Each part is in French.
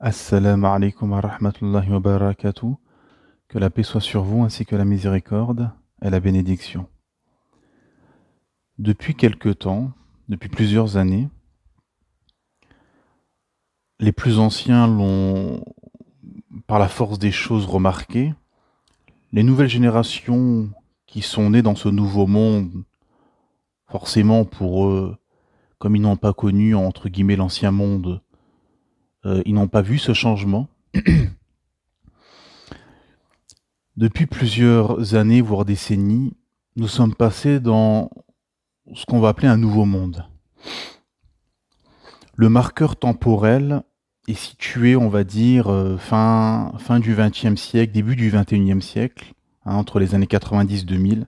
Assalamu alaikum wa rahmatullahi wa barakatuh. Que la paix soit sur vous ainsi que la miséricorde et la bénédiction. Depuis quelque temps, depuis plusieurs années, les plus anciens l'ont, par la force des choses, remarqué. Les nouvelles générations qui sont nées dans ce nouveau monde, forcément pour eux, comme ils n'ont pas connu, entre guillemets, l'ancien monde, ils n'ont pas vu ce changement. Depuis plusieurs années, voire décennies, nous sommes passés dans ce qu'on va appeler un nouveau monde. Le marqueur temporel est situé, on va dire, fin du XXe siècle, début du XXIe siècle, entre les années 90-2000,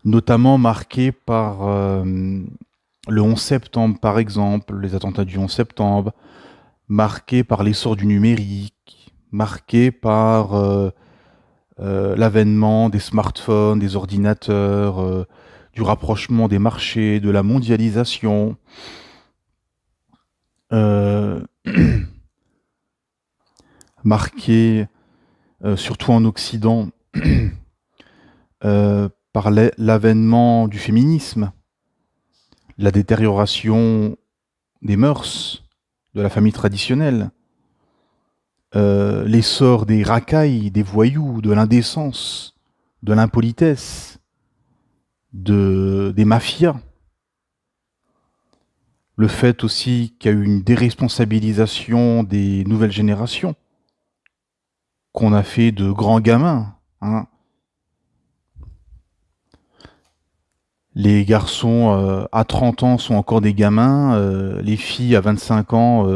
notamment marqué par le 11 septembre, par exemple, les attentats du 11 septembre, marqué par l'essor du numérique, marqué par l'avènement des smartphones, des ordinateurs, du rapprochement des marchés, de la mondialisation. Marqué, surtout en Occident, par l'avènement du féminisme, la détérioration des mœurs, de la famille traditionnelle, l'essor des racailles, des voyous, de l'indécence, de l'impolitesse, des mafias. Le fait aussi qu'il y a eu une déresponsabilisation des nouvelles générations, qu'on a fait de grands gamins. Les garçons à 30 ans sont encore des gamins, les filles à 25 ans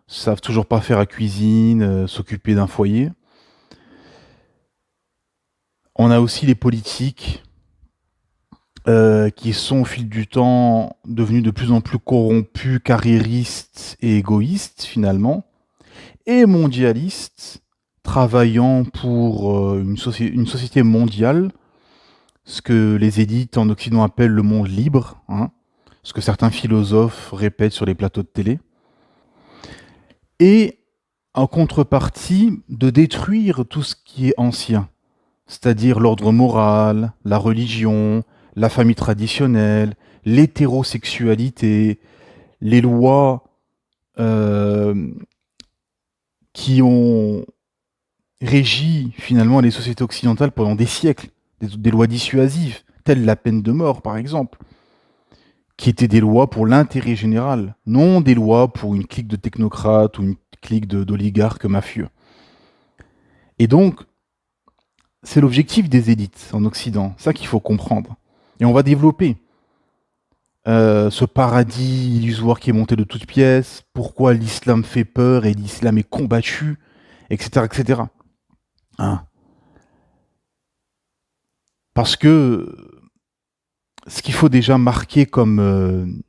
savent toujours pas faire la cuisine, s'occuper d'un foyer. On a aussi les politiques qui sont au fil du temps devenus de plus en plus corrompus, carriéristes et égoïstes finalement, et mondialistes, travaillant pour une société mondiale, ce que les élites en Occident appellent le monde libre, ce que certains philosophes répètent sur les plateaux de télé, et en contrepartie de détruire tout ce qui est ancien, c'est-à-dire l'ordre moral, la religion, la famille traditionnelle, l'hétérosexualité, les lois qui ont régi finalement les sociétés occidentales pendant des siècles, des lois dissuasives, telles la peine de mort par exemple, qui étaient des lois pour l'intérêt général, non des lois pour une clique de technocrates ou une clique d'oligarques mafieux. Et donc, c'est l'objectif des élites en Occident, ça qu'il faut comprendre. Et on va développer ce paradis illusoire qui est monté de toutes pièces, pourquoi l'islam fait peur et l'islam est combattu, etc. etc. Parce que ce qu'il faut déjà marquer comme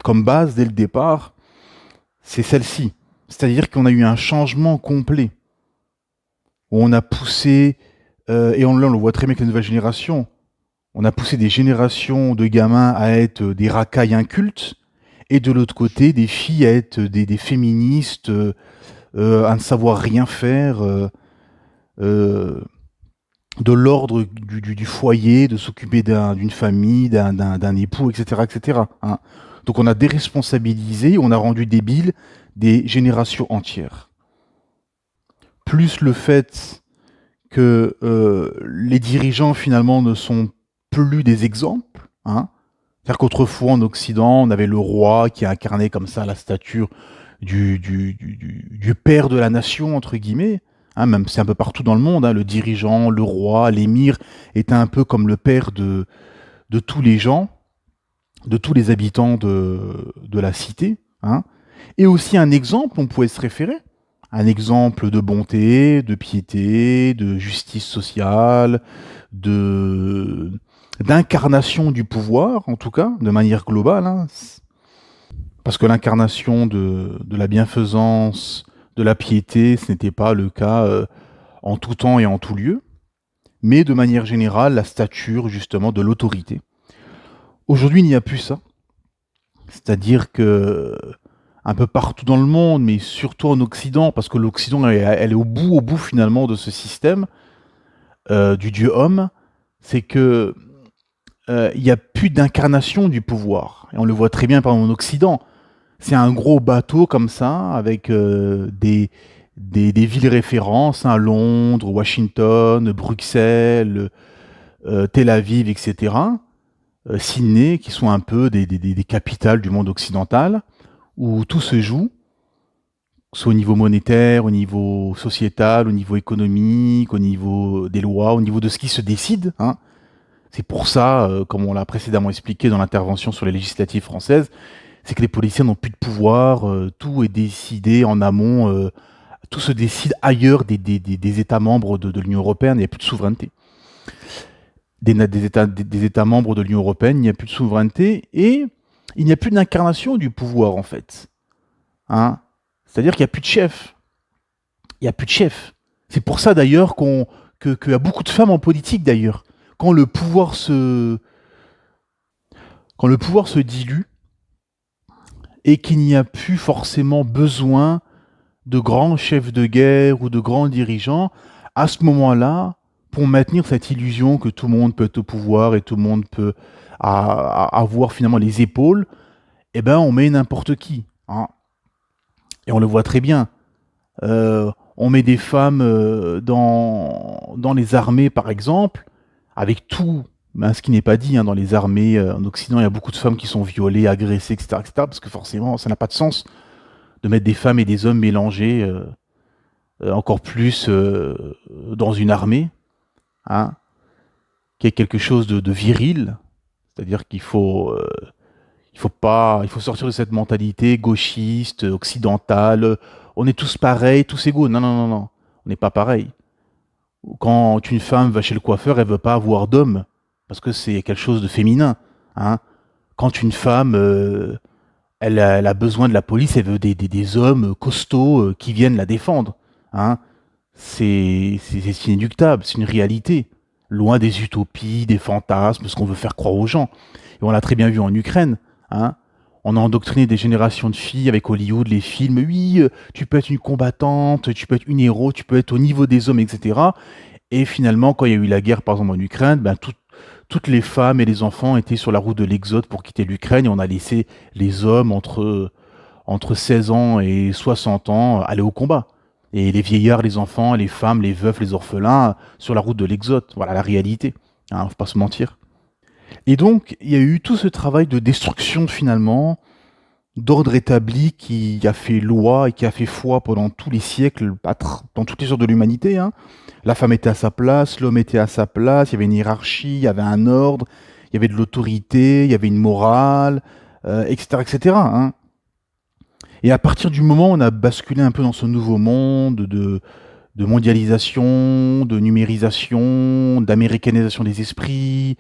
base dès le départ, c'est celle-ci. C'est-à-dire qu'on a eu un changement complet. Où on a poussé, et on le voit très bien avec les nouvelles générations, on a poussé des générations de gamins à être des racailles incultes, et de l'autre côté, des filles à être des féministes, à ne savoir rien faire, de l'ordre du foyer, de s'occuper d'une famille, d'un époux, etc. etc. Donc on a déresponsabilisé, on a rendu débiles des générations entières. Plus le fait que les dirigeants finalement ne sont plus des exemples. C'est-à-dire qu'autrefois en Occident, on avait le roi qui incarnait comme ça la stature du père de la nation, entre guillemets. Même c'est un peu partout dans le monde, le dirigeant, le roi, l'émir était un peu comme le père de tous les gens, de tous les habitants de la cité. Et aussi un exemple, on pouvait se référer. Un exemple de bonté, de piété, de justice sociale, d'incarnation du pouvoir, en tout cas, de manière globale. Parce que l'incarnation de la bienfaisance, de la piété, ce n'était pas le cas en tout temps et en tout lieu, mais de manière générale, la stature, justement, de l'autorité. Aujourd'hui, il n'y a plus ça. C'est-à-dire que un peu partout dans le monde, mais surtout en Occident, parce que l'Occident, elle est au bout finalement de ce système du dieu homme, c'est que il n'y a plus d'incarnation du pouvoir. Et on le voit très bien par exemple en Occident. C'est un gros bateau comme ça, avec des villes références, hein, Londres, Washington, Bruxelles, Tel Aviv, etc. Sydney, qui sont un peu des capitales du monde occidental, où tout se joue, soit au niveau monétaire, au niveau sociétal, au niveau économique, au niveau des lois, au niveau de ce qui se décide, hein. C'est pour ça, comme on l'a précédemment expliqué dans l'intervention sur les législatives françaises, c'est que les policiers n'ont plus de pouvoir, tout est décidé en amont, tout se décide ailleurs des États membres de l'Union européenne, il n'y a plus de souveraineté. Des États membres de l'Union européenne, il n'y a plus de souveraineté et il n'y a plus d'incarnation du pouvoir en fait. Hein. C'est-à-dire qu'il n'y a plus de chef. Il n'y a plus de chef. C'est pour ça d'ailleurs qu'il y a beaucoup de femmes en politique d'ailleurs. Quand le pouvoir se dilue et qu'il n'y a plus forcément besoin de grands chefs de guerre ou de grands dirigeants, à ce moment-là, pour maintenir cette illusion que tout le monde peut être au pouvoir et tout le monde peut avoir finalement les épaules, eh ben on met n'importe qui. Hein. Et on le voit très bien. On met des femmes dans les armées, par exemple, avec tout, ben, ce qui n'est pas dit, hein, dans les armées en Occident, il y a beaucoup de femmes qui sont violées, agressées, etc., parce que forcément, ça n'a pas de sens de mettre des femmes et des hommes mélangés, encore plus dans une armée, hein, qui est quelque chose de viril, c'est-à-dire il faut sortir de cette mentalité gauchiste, occidentale. On est tous pareils, tous égaux. Non, non, non, non. On n'est pas pareil. Quand une femme va chez le coiffeur, elle veut pas avoir d'homme parce que c'est quelque chose de féminin. Hein. Quand une femme, elle a besoin de la police, elle veut des hommes costauds qui viennent la défendre. Hein. C'est inéluctable, c'est une réalité. Loin des utopies, des fantasmes, ce qu'on veut faire croire aux gens. Et on l'a très bien vu en Ukraine. Hein. On a endoctriné des générations de filles avec Hollywood, les films. Oui, tu peux être une combattante, tu peux être une héros, tu peux être au niveau des hommes, etc. Et finalement, quand il y a eu la guerre, par exemple en Ukraine, ben, toutes les femmes et les enfants étaient sur la route de l'exode pour quitter l'Ukraine et on a laissé les hommes entre 16 ans et 60 ans aller au combat. Et les vieillards, les enfants, les femmes, les veufs, les orphelins sur la route de l'exode. Voilà la réalité. Hein, faut pas se mentir. Et donc, il y a eu tout ce travail de destruction finalement, d'ordre établi qui a fait loi et qui a fait foi pendant tous les siècles, dans toutes les sortes de l'humanité. Hein. La femme était à sa place, l'homme était à sa place, il y avait une hiérarchie, il y avait un ordre, il y avait de l'autorité, il y avait une morale, etc. etc. Hein. Et à partir du moment où on a basculé un peu dans ce nouveau monde de mondialisation, de numérisation, d'américanisation des esprits,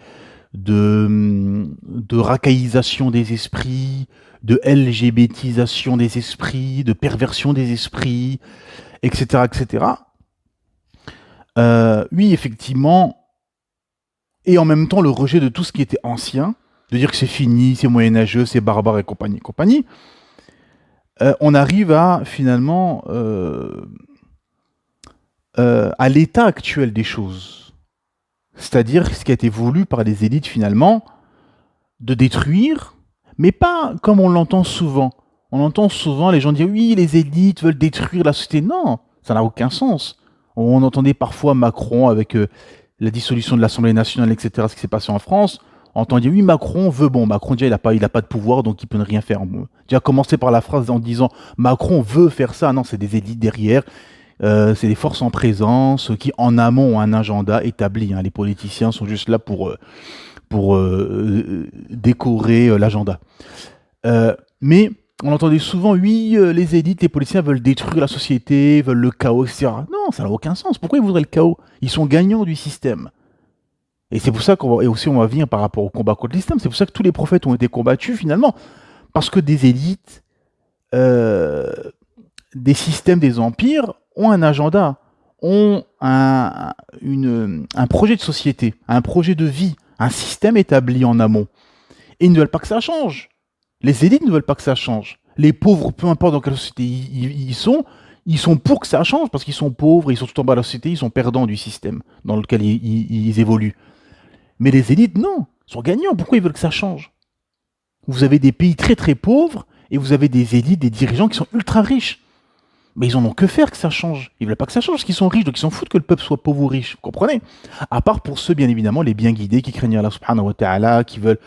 de racaillisation des esprits, de LGBTisation des esprits, de perversion des esprits, etc., etc. Oui, effectivement, et en même temps le rejet de tout ce qui était ancien, de dire que c'est fini, c'est moyenâgeux, c'est barbare et compagnie, compagnie. On arrive à finalement à l'état actuel des choses. C'est-à-dire ce qui a été voulu par les élites finalement, de détruire, mais pas comme on l'entend souvent. On entend souvent les gens dire oui, les élites veulent détruire la société. Non, ça n'a aucun sens. On entendait parfois Macron avec la dissolution de l'Assemblée nationale, etc., ce qui s'est passé en France. On entendait oui, Macron veut, bon, Macron déjà il a pas de pouvoir, donc il peut ne rien faire. Bon, déjà commencer par la phrase en disant Macron veut faire ça. Non, c'est des élites derrière. C'est des forces en présence qui, en amont, ont un agenda établi. Hein. Les politiciens sont juste là pour décorer l'agenda. Mais on entendait souvent, oui, les élites, les politiciens veulent détruire la société, veulent le chaos, etc. Non, ça n'a aucun sens. Pourquoi ils voudraient le chaos? Ils sont gagnants du système. Et c'est pour ça et aussi on va venir par rapport au combat contre le système, c'est pour ça que tous les prophètes ont été combattus finalement. Parce que des élites, des systèmes, des empires ont un agenda, ont un projet de société, un projet de vie, un système établi en amont. Et ils ne veulent pas que ça change. Les élites ne veulent pas que ça change. Les pauvres, peu importe dans quelle société ils sont pour que ça change parce qu'ils sont pauvres, ils sont tout en bas de la société, ils sont perdants du système dans lequel ils évoluent. Mais les élites, non, ils sont gagnants. Pourquoi ils veulent que ça change? Vous avez des pays très très pauvres et vous avez des élites, des dirigeants qui sont ultra riches. Mais ils en ont que faire que ça change. Ils veulent pas que ça change parce qu'ils sont riches, donc ils s'en foutent que le peuple soit pauvre ou riche. Vous comprenez? À part pour ceux, bien évidemment, les bien guidés qui craignent Allah subhanahu wa ta'ala, qui veulent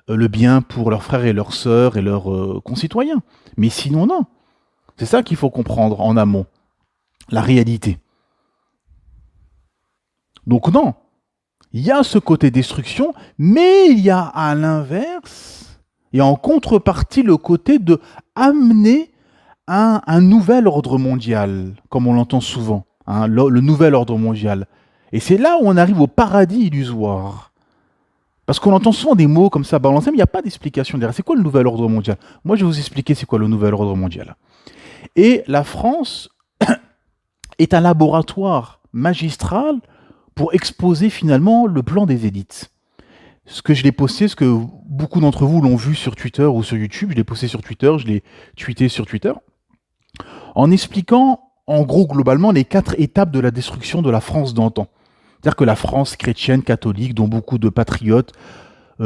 le bien pour leurs frères et leurs sœurs et leurs concitoyens. Mais sinon, non. C'est ça qu'il faut comprendre en amont. La réalité. Donc non, il y a ce côté destruction, mais il y a à l'inverse, et en contrepartie, le côté de amener un nouvel ordre mondial, comme on l'entend souvent, hein, le nouvel ordre mondial. Et c'est là où on arrive au paradis illusoire. Parce qu'on entend souvent des mots comme ça balancés, mais il n'y a pas d'explication derrière. C'est quoi le nouvel ordre mondial? Moi, je vais vous expliquer c'est quoi le nouvel ordre mondial. Et la France est un laboratoire magistral pour exposer finalement le plan des élites. Ce que je l'ai posté, ce que beaucoup d'entre vous l'ont vu sur Twitter ou sur YouTube, je l'ai posté sur Twitter, je l'ai tweeté sur Twitter, en expliquant en gros globalement les 4 étapes de la destruction de la France d'antan. C'est-à-dire que la France chrétienne, catholique, dont beaucoup de patriotes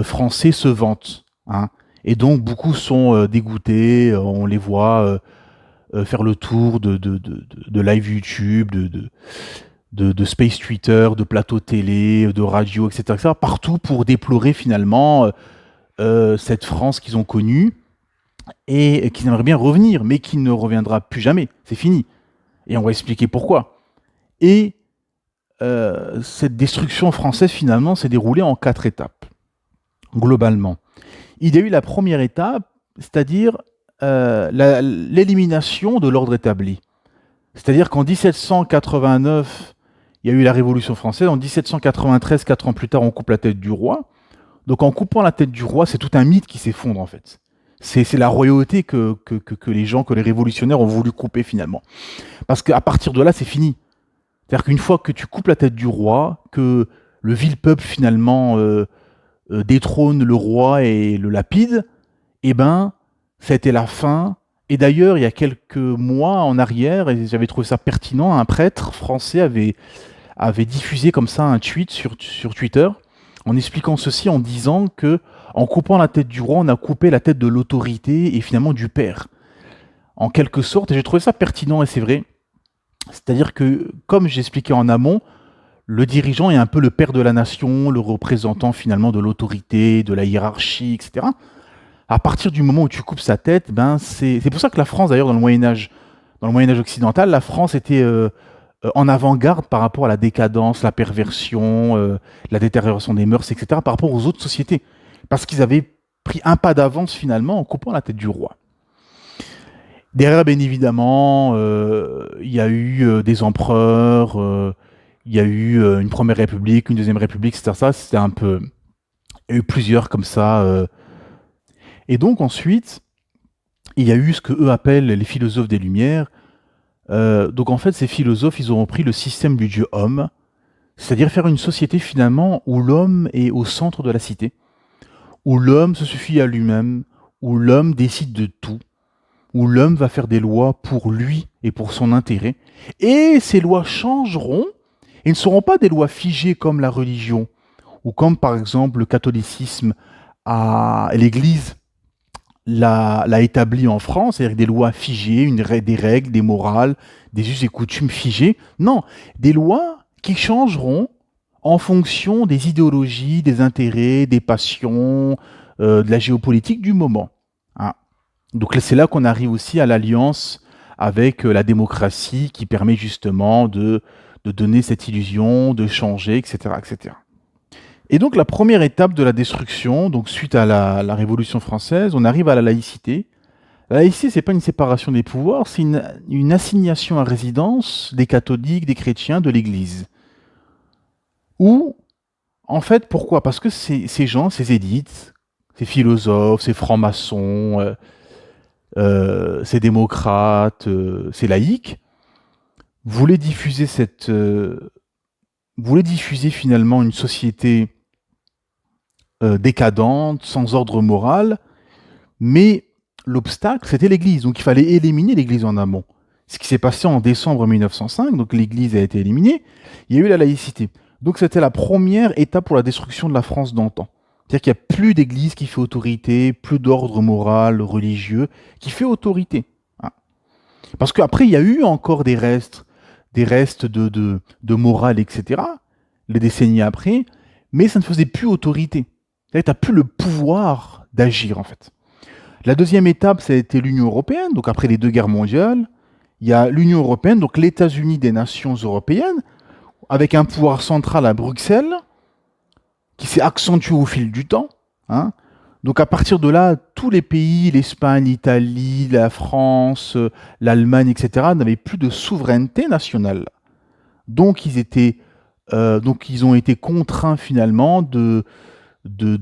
français se vantent. Hein. Et donc beaucoup sont dégoûtés, on les voit faire le tour de live YouTube, de space Twitter, de plateau télé, de radio, etc. Partout pour déplorer finalement cette France qu'ils ont connue et qui aimerait bien revenir, mais qui ne reviendra plus jamais. C'est fini. Et on va expliquer pourquoi. Et cette destruction française, finalement, s'est déroulée en 4 étapes, globalement. Il y a eu la première étape, c'est-à-dire l'élimination de l'ordre établi. C'est-à-dire qu'en 1789, il y a eu la Révolution française. En 1793, 4 ans plus tard, on coupe la tête du roi. Donc en coupant la tête du roi, c'est tout un mythe qui s'effondre en fait. C'est la royauté que les révolutionnaires ont voulu couper finalement. Parce qu'à partir de là, c'est fini. C'est-à-dire qu'une fois que tu coupes la tête du roi, que le vil peuple finalement détrône le roi et le lapide, eh ben, ça a été la fin. Et d'ailleurs, il y a quelques mois en arrière, et j'avais trouvé ça pertinent, un prêtre français avait diffusé comme ça un tweet sur Twitter, en expliquant ceci, en disant que en coupant la tête du roi, on a coupé la tête de l'autorité et finalement du père. En quelque sorte, et j'ai trouvé ça pertinent et c'est vrai. C'est-à-dire que, comme j'expliquais en amont, le dirigeant est un peu le père de la nation, le représentant finalement de l'autorité, de la hiérarchie, etc. À partir du moment où tu coupes sa tête, ben c'est pour ça que la France, d'ailleurs, dans le Moyen-Âge occidental, la France était en avant-garde par rapport à la décadence, la perversion, la détérioration des mœurs, etc., par rapport aux autres sociétés. Parce qu'ils avaient pris un pas d'avance finalement en coupant la tête du roi. Derrière, bien évidemment, il y a eu des empereurs, il y a eu une première république, une deuxième république, etc. Ça, c'était un peu... Il y a eu plusieurs comme ça. Et donc ensuite, il y a eu ce que eux appellent les philosophes des Lumières. Donc en fait, ces philosophes, ils ont repris le système du dieu homme, c'est-à-dire faire une société finalement où l'homme est au centre de la cité, où l'homme se suffit à lui-même, où l'homme décide de tout, où l'homme va faire des lois pour lui et pour son intérêt. Et ces lois changeront et ne seront pas des lois figées comme la religion, ou comme par exemple le catholicisme à l'Église l'a établi en France, c'est-à-dire des lois figées, des règles, des morales, des us et coutumes figées. Non, des lois qui changeront en fonction des idéologies, des intérêts, des passions, de la géopolitique du moment. Hein. Donc c'est là qu'on arrive aussi à l'alliance avec la démocratie qui permet justement de donner cette illusion, de changer, etc., etc. Et donc la première étape de la destruction, donc suite à la Révolution française, on arrive à la laïcité. La laïcité, c'est pas une séparation des pouvoirs, c'est une assignation à résidence des catholiques, des chrétiens, de l'Église. Ou, en fait, pourquoi? Parce que ces gens, ces élites, ces philosophes, ces francs-maçons, ces démocrates, ces laïcs, voulaient diffuser voulaient diffuser finalement une société décadente, sans ordre moral, mais l'obstacle, c'était l'Église. Donc il fallait éliminer l'Église en amont. Ce qui s'est passé en décembre 1905, donc l'Église a été éliminée, il y a eu la laïcité. Donc c'était la première étape pour la destruction de la France d'antan. C'est-à-dire qu'il n'y a plus d'Église qui fait autorité, plus d'ordre moral, religieux, qui fait autorité. Hein. Parce qu'après, il y a eu encore des restes de morale, etc., les décennies après, mais ça ne faisait plus autorité. C'est-à-dire que tu n'as plus le pouvoir d'agir, en fait. La deuxième étape, ça a été l'Union européenne. Donc après les deux guerres mondiales, il y a l'Union européenne, donc l'États-Unis des nations européennes, avec un pouvoir central à Bruxelles, qui s'est accentué au fil du temps. Hein. Donc à partir de là, tous les pays, l'Espagne, l'Italie, la France, l'Allemagne, etc., n'avaient plus de souveraineté nationale. Donc ils ont été contraints finalement de, de,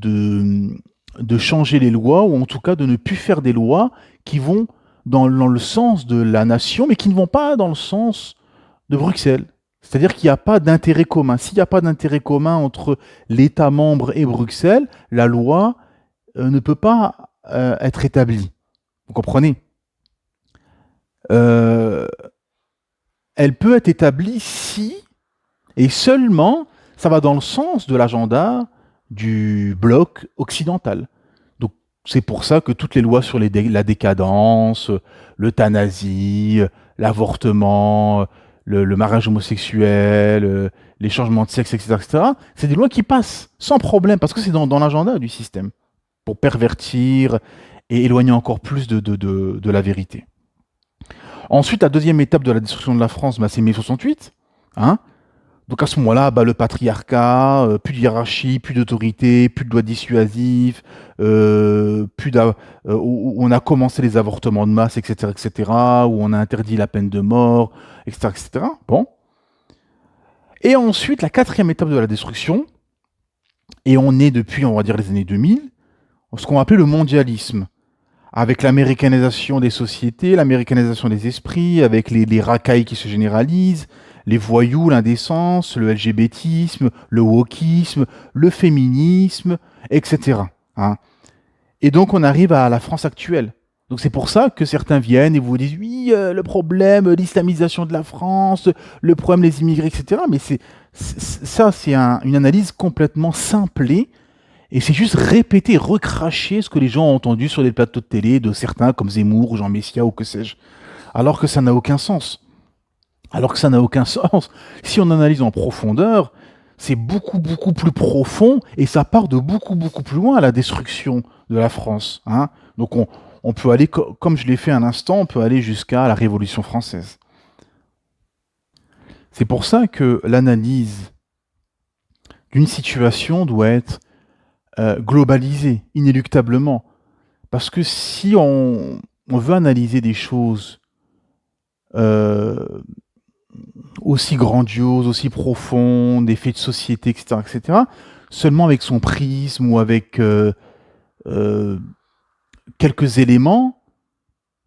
de changer les lois, ou en tout cas de ne plus faire des lois qui vont dans le sens de la nation, mais qui ne vont pas dans le sens de Bruxelles. C'est-à-dire qu'il n'y a pas d'intérêt commun. S'il n'y a pas d'intérêt commun entre l'État membre et Bruxelles, la loi ne peut pas être établie. Vous comprenez? Euh, Elle peut être établie si et seulement ça va dans le sens de l'agenda du bloc occidental. Donc c'est pour ça que toutes les lois sur la décadence, l'euthanasie, l'avortement, le mariage homosexuel, les changements de sexe, etc., c'est des lois qui passent sans problème parce que c'est dans l'agenda du système pour pervertir et éloigner encore plus de la vérité. Ensuite, la deuxième étape de la destruction de la France, bah, c'est 1068. Hein. Donc à ce moment-là, bah, le patriarcat, plus de hiérarchie, plus d'autorité, plus de lois dissuasives, où on a commencé les avortements de masse, etc., où on a interdit la peine de mort, etc., etc. Bon. Et ensuite, la quatrième étape de la destruction, et on est depuis, on va dire, les années 2000, ce qu'on va appeler le mondialisme, avec l'américanisation des sociétés, l'américanisation des esprits, avec les racailles qui se généralisent, les voyous, l'indécence, le LGBTisme, le wokisme, le féminisme, etc. Hein. Et donc on arrive à la France actuelle. Donc c'est pour ça que certains viennent et vous disent oui, le problème, l'islamisation de la France, le problème des immigrés, etc. Mais c'est une analyse complètement simplée et c'est juste répéter, recracher ce que les gens ont entendu sur les plateaux de télé de certains comme Zemmour ou Jean Messia ou que sais-je. Alors que ça n'a aucun sens. Alors que ça n'a aucun sens. Si on analyse en profondeur, c'est beaucoup, beaucoup plus profond et ça part de beaucoup, beaucoup plus loin à la destruction de la France. Hein. Donc on peut aller, comme je l'ai fait un instant, on peut aller jusqu'à la Révolution française. C'est pour ça que l'analyse d'une situation doit être globalisée, inéluctablement. Parce que si on veut analyser des choses aussi grandioses, aussi profondes, des faits de société, etc., seulement avec son prisme ou avec quelques éléments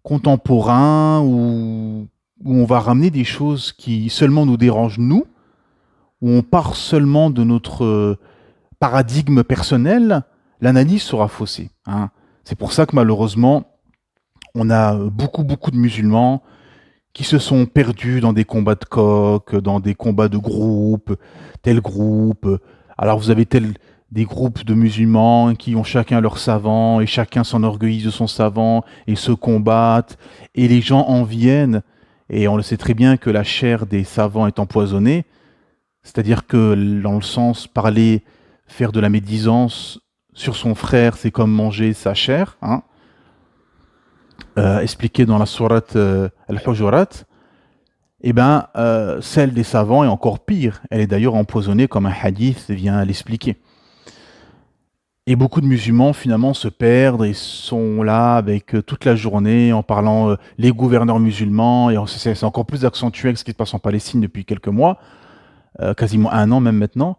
contemporains où on va ramener des choses qui seulement nous dérangent nous, où on part seulement de notre paradigme personnel, l'analyse sera faussée. Hein. C'est pour ça que malheureusement, on a beaucoup, beaucoup de musulmans qui se sont perdus dans des combats de coq, dans des combats de groupes, tel groupe. Alors vous avez des groupes de musulmans qui ont chacun leur savant et chacun s'enorgueillit de son savant et se combattent et les gens en viennent et on le sait très bien que la chair des savants est empoisonnée, c'est-à-dire que dans le sens faire de la médisance sur son frère, c'est comme manger sa chair, hein, expliqué dans la sourate Al-Hujurat, eh ben, celle des savants est encore pire. Elle est d'ailleurs empoisonnée comme un hadith vient l'expliquer. Et beaucoup de musulmans, finalement, se perdent et sont là avec toute la journée en parlant les gouverneurs musulmans. Et c'est encore plus accentué avec ce qui se passe en Palestine depuis quelques mois, quasiment un an même maintenant.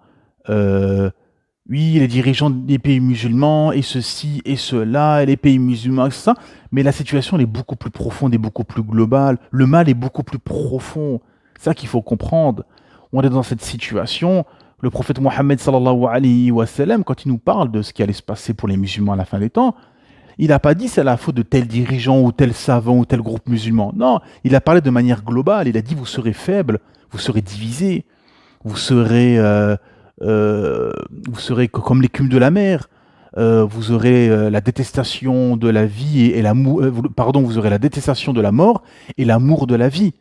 Oui, les dirigeants des pays musulmans, et ceci, et cela, et les pays musulmans, et ça. Mais la situation, elle est beaucoup plus profonde et beaucoup plus globale. Le mal est beaucoup plus profond. C'est ça qu'il faut comprendre. On est dans cette situation. Le prophète Mohammed, sallallahu alayhi wa sallam, quand il nous parle de ce qui allait se passer pour les musulmans à la fin des temps, Il n'a pas dit c'est la faute de tel dirigeant ou tel savant ou tel groupe musulman. Non, il a parlé de manière globale. Il a dit vous serez faibles, vous serez divisés, vous serez, euh, euh, vous serez comme l'écume de la mer. Vous aurez la détestation de la vie et l'amour. Pardon, vous aurez la détestation de la mort et l'amour de la vie.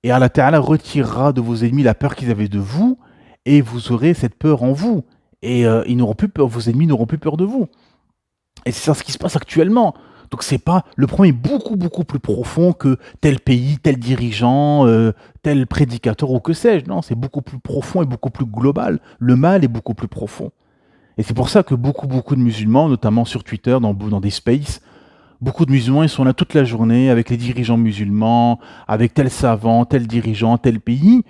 Et Allah Ta'ala retirera de vos ennemis la peur qu'ils avaient de vous, et vous aurez cette peur en vous. Et ils n'auront plus peur, vos ennemis n'auront plus peur de vous. Et c'est ça ce qui se passe actuellement. Donc c'est pas le problème est beaucoup beaucoup plus profond que tel pays, tel dirigeant, tel prédicateur ou que sais-je. Non, c'est beaucoup plus profond et beaucoup plus global. Le mal est beaucoup plus profond. Et c'est pour ça que beaucoup de musulmans, notamment sur Twitter, dans des spaces, beaucoup de musulmans, ils sont là toute la journée avec les dirigeants musulmans, avec tel savant, tel dirigeant, tel pays.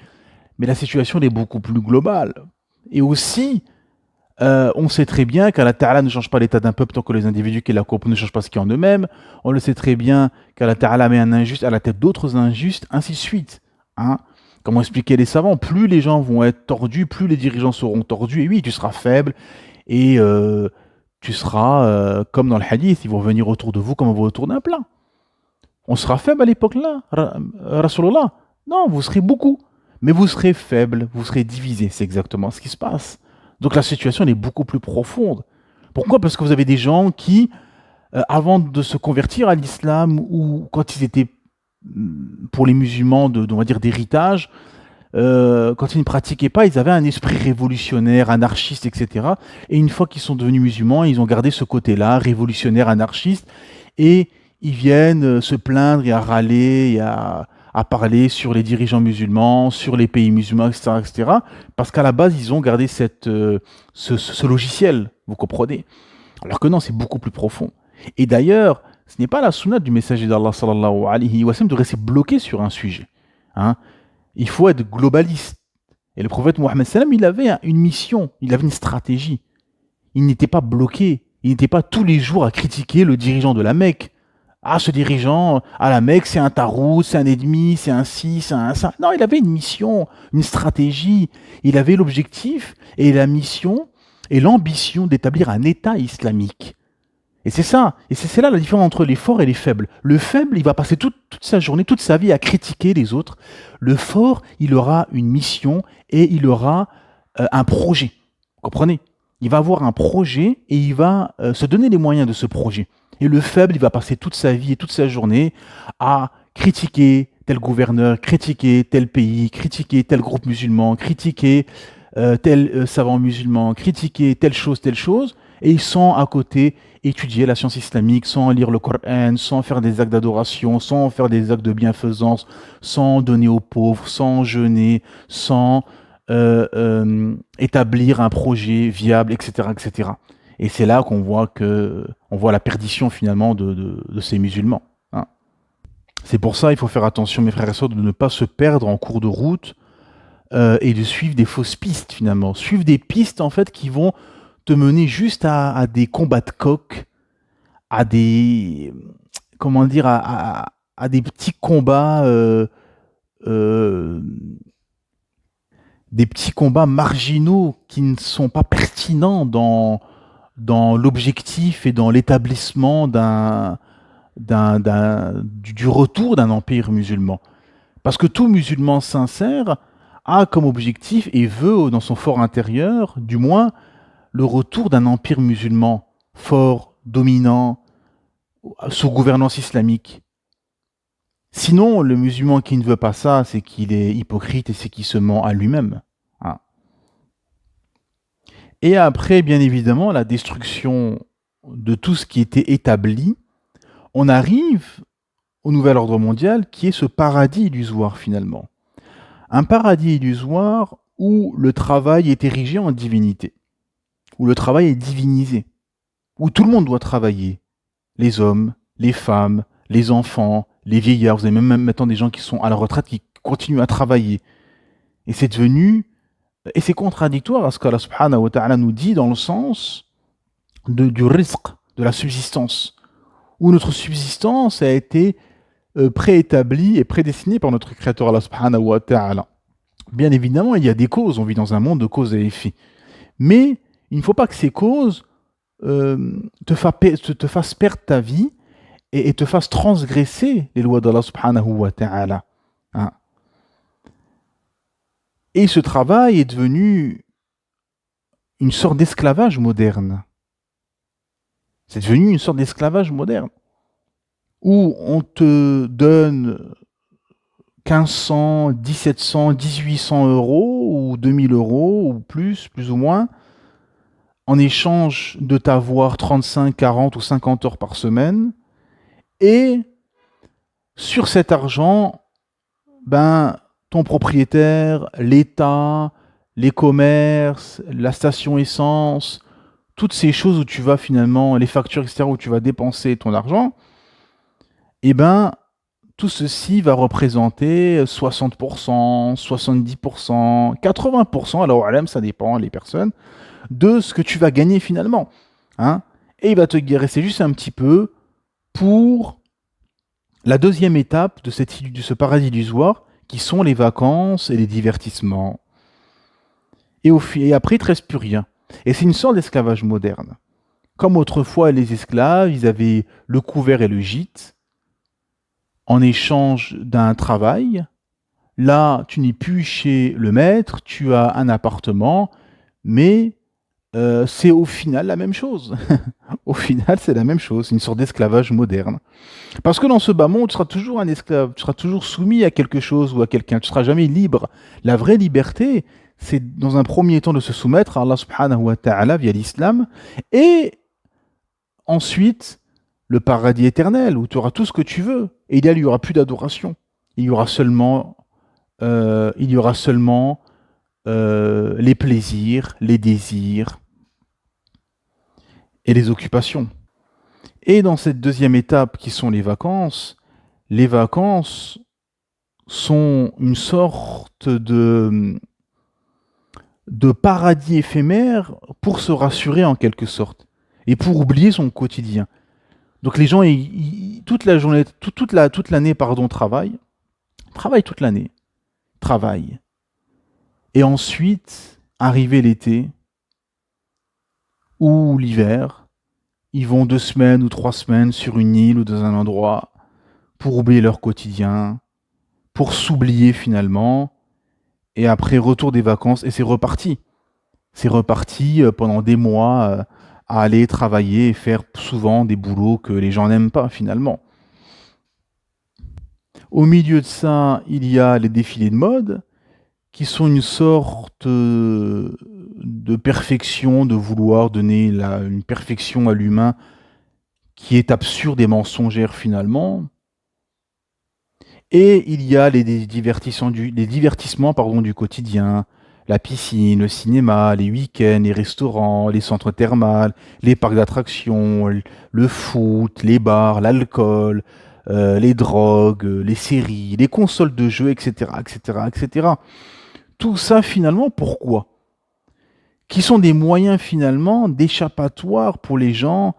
Mais la situation elle est beaucoup plus globale. Et aussi, on sait très bien qu'Allah Ta'ala ne change pas l'état d'un peuple tant que les individus qui l'accompagnent ne changent pas ce qui est en eux-mêmes. On le sait très bien qu'Allah Ta'ala met un injuste à la tête d'autres injustes, ainsi de suite. Hein. Comment expliquer les savants? Plus les gens vont être tordus, plus les dirigeants seront tordus. Et oui, tu seras faible et tu seras comme dans le hadith, ils vont venir autour de vous comme on va autour d'un plat. On sera faible à l'époque là, Rasulullah. Non, vous serez beaucoup. Mais vous serez faible, vous serez divisé. C'est exactement ce qui se passe. Donc la situation elle est beaucoup plus profonde. Pourquoi? Parce que vous avez des gens qui, avant de se convertir à l'islam ou quand ils étaient pour les musulmans on va dire d'héritage, quand ils ne pratiquaient pas, ils avaient un esprit révolutionnaire, anarchiste, etc. Et une fois qu'ils sont devenus musulmans, ils ont gardé ce côté-là, révolutionnaire, anarchiste, et ils viennent se plaindre et à râler et à parler sur les dirigeants musulmans, sur les pays musulmans, etc., etc. Parce qu'à la base, ils ont gardé ce logiciel, vous comprenez? Alors que non, c'est beaucoup plus profond. Et d'ailleurs, ce n'est pas la sunna du messager d'Allah sallallahu alayhi wa sallam de rester bloqué sur un sujet. Hein. Il faut être globaliste. Et le prophète Mohammed sallam, il avait une mission, il avait une stratégie. Il n'était pas bloqué, il n'était pas tous les jours à critiquer le dirigeant de la Mecque. Ah, ce dirigeant à la Mecque, c'est un tarout, c'est un ennemi, c'est un ci, c'est un ça. Non, il avait une mission, une stratégie. Il avait l'objectif et la mission et l'ambition d'établir un État islamique. Et c'est ça. Et c'est là la différence entre les forts et les faibles. Le faible, il va passer toute sa journée, toute sa vie à critiquer les autres. Le fort, il aura une mission et il aura un projet. Vous comprenez? Il va avoir un projet et il va se donner les moyens de ce projet. Et le faible, il va passer toute sa vie et toute sa journée à critiquer tel gouverneur, critiquer tel pays, critiquer tel groupe musulman, critiquer tel savant musulman, critiquer telle chose, et ils sont à côté étudier la science islamique, sans lire le Coran, sans faire des actes d'adoration, sans faire des actes de bienfaisance, sans donner aux pauvres, sans jeûner, sans établir un projet viable, etc., etc. Et c'est là qu'on voit on voit la perdition finalement de ces musulmans. Hein. C'est pour ça il faut faire attention, mes frères et sœurs, de ne pas se perdre en cours de route et de suivre des fausses pistes finalement. Suivre des pistes en fait qui vont te mener juste à des combats de coq, à des comment dire, à des petits combats, euh, des petits combats marginaux qui ne sont pas pertinents dans l'objectif et dans l'établissement du retour d'un empire musulman. Parce que tout musulman sincère a comme objectif et veut, dans son fort intérieur, du moins, le retour d'un empire musulman fort, dominant, sous gouvernance islamique. Sinon, le musulman qui ne veut pas ça, c'est qu'il est hypocrite et c'est qu'il se ment à lui-même. Hein. Et après, bien évidemment, la destruction de tout ce qui était établi, on arrive au nouvel ordre mondial qui est ce paradis illusoire finalement. Un paradis illusoire où le travail est érigé en divinité, où le travail est divinisé, où tout le monde doit travailler. Les hommes, les femmes, les enfants, les vieillards. Vous avez même maintenant des gens qui sont à la retraite qui continuent à travailler. Et c'est devenu... Et c'est contradictoire à ce qu'Allah subhanahu wa ta'ala nous dit dans le sens du rizq, de la subsistance. Où notre subsistance a été préétablie et prédestinée par notre Créateur Allah subhanahu wa ta'ala. Bien évidemment, il y a des causes. On vit dans un monde de causes et effets. Mais il ne faut pas que ces causes te fasse perdre ta vie et te fasse transgresser les lois d'Allah subhanahu wa ta'ala. Hein. Et ce travail est devenu une sorte d'esclavage moderne. C'est devenu une sorte d'esclavage moderne où on te donne 1500, 1700, 1800 euros ou 2000 euros ou plus ou moins, en échange de t'avoir 35, 40 ou 50 heures par semaine. Et sur cet argent, ben, ton propriétaire, l'État, les commerces, la station essence, toutes ces choses où tu vas finalement, les factures, etc., où tu vas dépenser ton argent, eh ben, tout ceci va représenter 60%, 70%, 80%, alors ça dépend les personnes, de ce que tu vas gagner finalement. Hein. Et il va te rester juste un petit peu pour la deuxième étape de ce paradis illusoire, qui sont les vacances et les divertissements. Et après, il ne te reste plus rien. Et c'est une sorte d'esclavage moderne. Comme autrefois, les esclaves, ils avaient le couvert et le gîte, en échange d'un travail. Là, tu n'es plus chez le maître, tu as un appartement, mais c'est au final la même chose. Au final, c'est la même chose, c'est une sorte d'esclavage moderne. Parce que dans ce bas monde, tu seras toujours un esclave, tu seras toujours soumis à quelque chose ou à quelqu'un, tu ne seras jamais libre. La vraie liberté, c'est dans un premier temps de se soumettre à Allah subhanahu wa ta'ala via l'islam, et ensuite le paradis éternel où tu auras tout ce que tu veux. Et il n'y aura plus d'adoration. Il y aura seulement, les plaisirs, les désirs et les occupations. Et dans cette deuxième étape qui sont les vacances sont une sorte de paradis éphémère pour se rassurer en quelque sorte et pour oublier son quotidien. Donc les gens, toute la journée, toute l'année, travaillent toute l'année, travaillent. Et ensuite, arrivé l'été ou l'hiver, ils vont 2 semaines ou 3 semaines sur une île ou dans un endroit pour oublier leur quotidien, pour s'oublier finalement, et après retour des vacances, et c'est reparti. C'est reparti pendant des mois à aller travailler et faire souvent des boulots que les gens n'aiment pas finalement. Au milieu de ça, il y a les défilés de mode, qui sont une sorte de perfection, de vouloir donner une perfection à l'humain qui est absurde et mensongère finalement. Et il y a les divertissements du quotidien, la piscine, le cinéma, les week-ends, les restaurants, les centres thermales, les parcs d'attractions, le foot, les bars, l'alcool, les drogues, les séries, les consoles de jeux, etc., etc., etc. Tout ça finalement, pourquoi? Qui sont des moyens finalement d'échappatoire pour les gens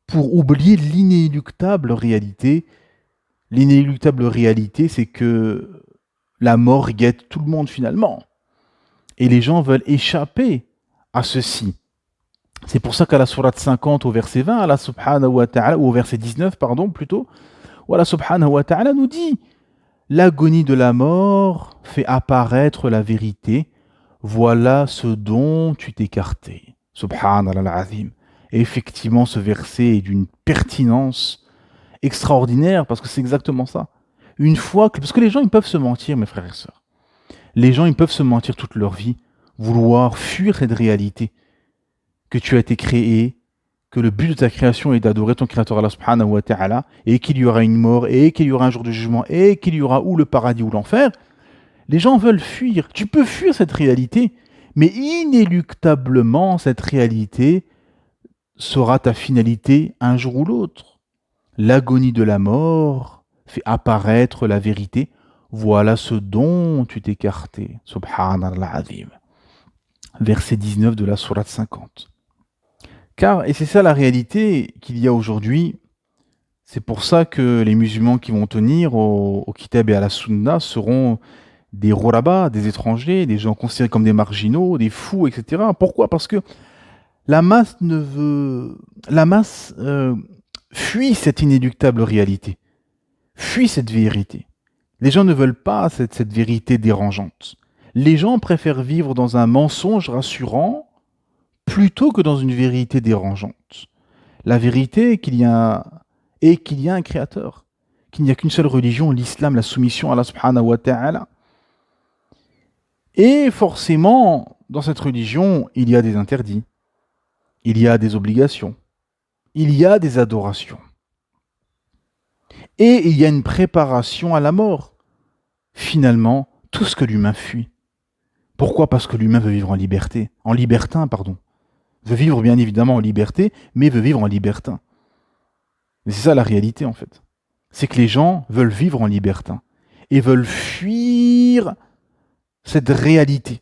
pour oublier l'inéluctable réalité. L'inéluctable réalité, c'est que la mort guette tout le monde finalement. Et les gens veulent échapper à ceci. C'est pour ça qu'à la sourate 50 au verset 20, Allah subhanahu wa ta'ala, ou au verset 19, pardon, plutôt, où Allah subhanahu wa ta'ala nous dit: l'agonie de la mort fait apparaître la vérité. Voilà ce dont tu t'écartais. Subhanallah al-azim. Et effectivement, ce verset est d'une pertinence extraordinaire parce que c'est exactement ça. Une fois que... Parce que les gens, ils peuvent se mentir, mes frères et sœurs. Les gens, ils peuvent se mentir toute leur vie, vouloir fuir cette réalité que tu as été créé, que le but de ta création est d'adorer ton créateur Allah subhanahu wa ta'ala, et qu'il y aura une mort, et qu'il y aura un jour de jugement, et qu'il y aura ou le paradis ou l'enfer. Les gens veulent fuir. Tu peux fuir cette réalité, mais inéluctablement, cette réalité sera ta finalité un jour ou l'autre. L'agonie de la mort fait apparaître la vérité. Voilà ce dont tu t'écartais. Subhanallah azim. Verset 19 de la sourate 50. Car, et c'est ça la réalité qu'il y a aujourd'hui, c'est pour ça que les musulmans qui vont tenir au kitab et à la sunna seront des rorabas, des étrangers, des gens considérés comme des marginaux, des fous, etc. Pourquoi? Parce que La masse ne veut, la masse fuit cette inéluctable réalité, fuit cette vérité. Les gens ne veulent pas cette vérité dérangeante. Les gens préfèrent vivre dans un mensonge rassurant plutôt que dans une vérité dérangeante. La vérité est qu'il y a un créateur, qu'il n'y a qu'une seule religion, l'islam, la soumission à Allah subhanahu wa ta'ala. Et forcément, dans cette religion, il y a des interdits, il y a des obligations, il y a des adorations. Et il y a une préparation à la mort. Finalement, tout ce que l'humain fuit. Pourquoi? Parce que l'humain veut vivre en liberté, en libertin, pardon. Veut vivre bien évidemment en liberté, mais veut vivre en libertin. Et c'est ça la réalité en fait. C'est que les gens veulent vivre en libertin et veulent fuir cette réalité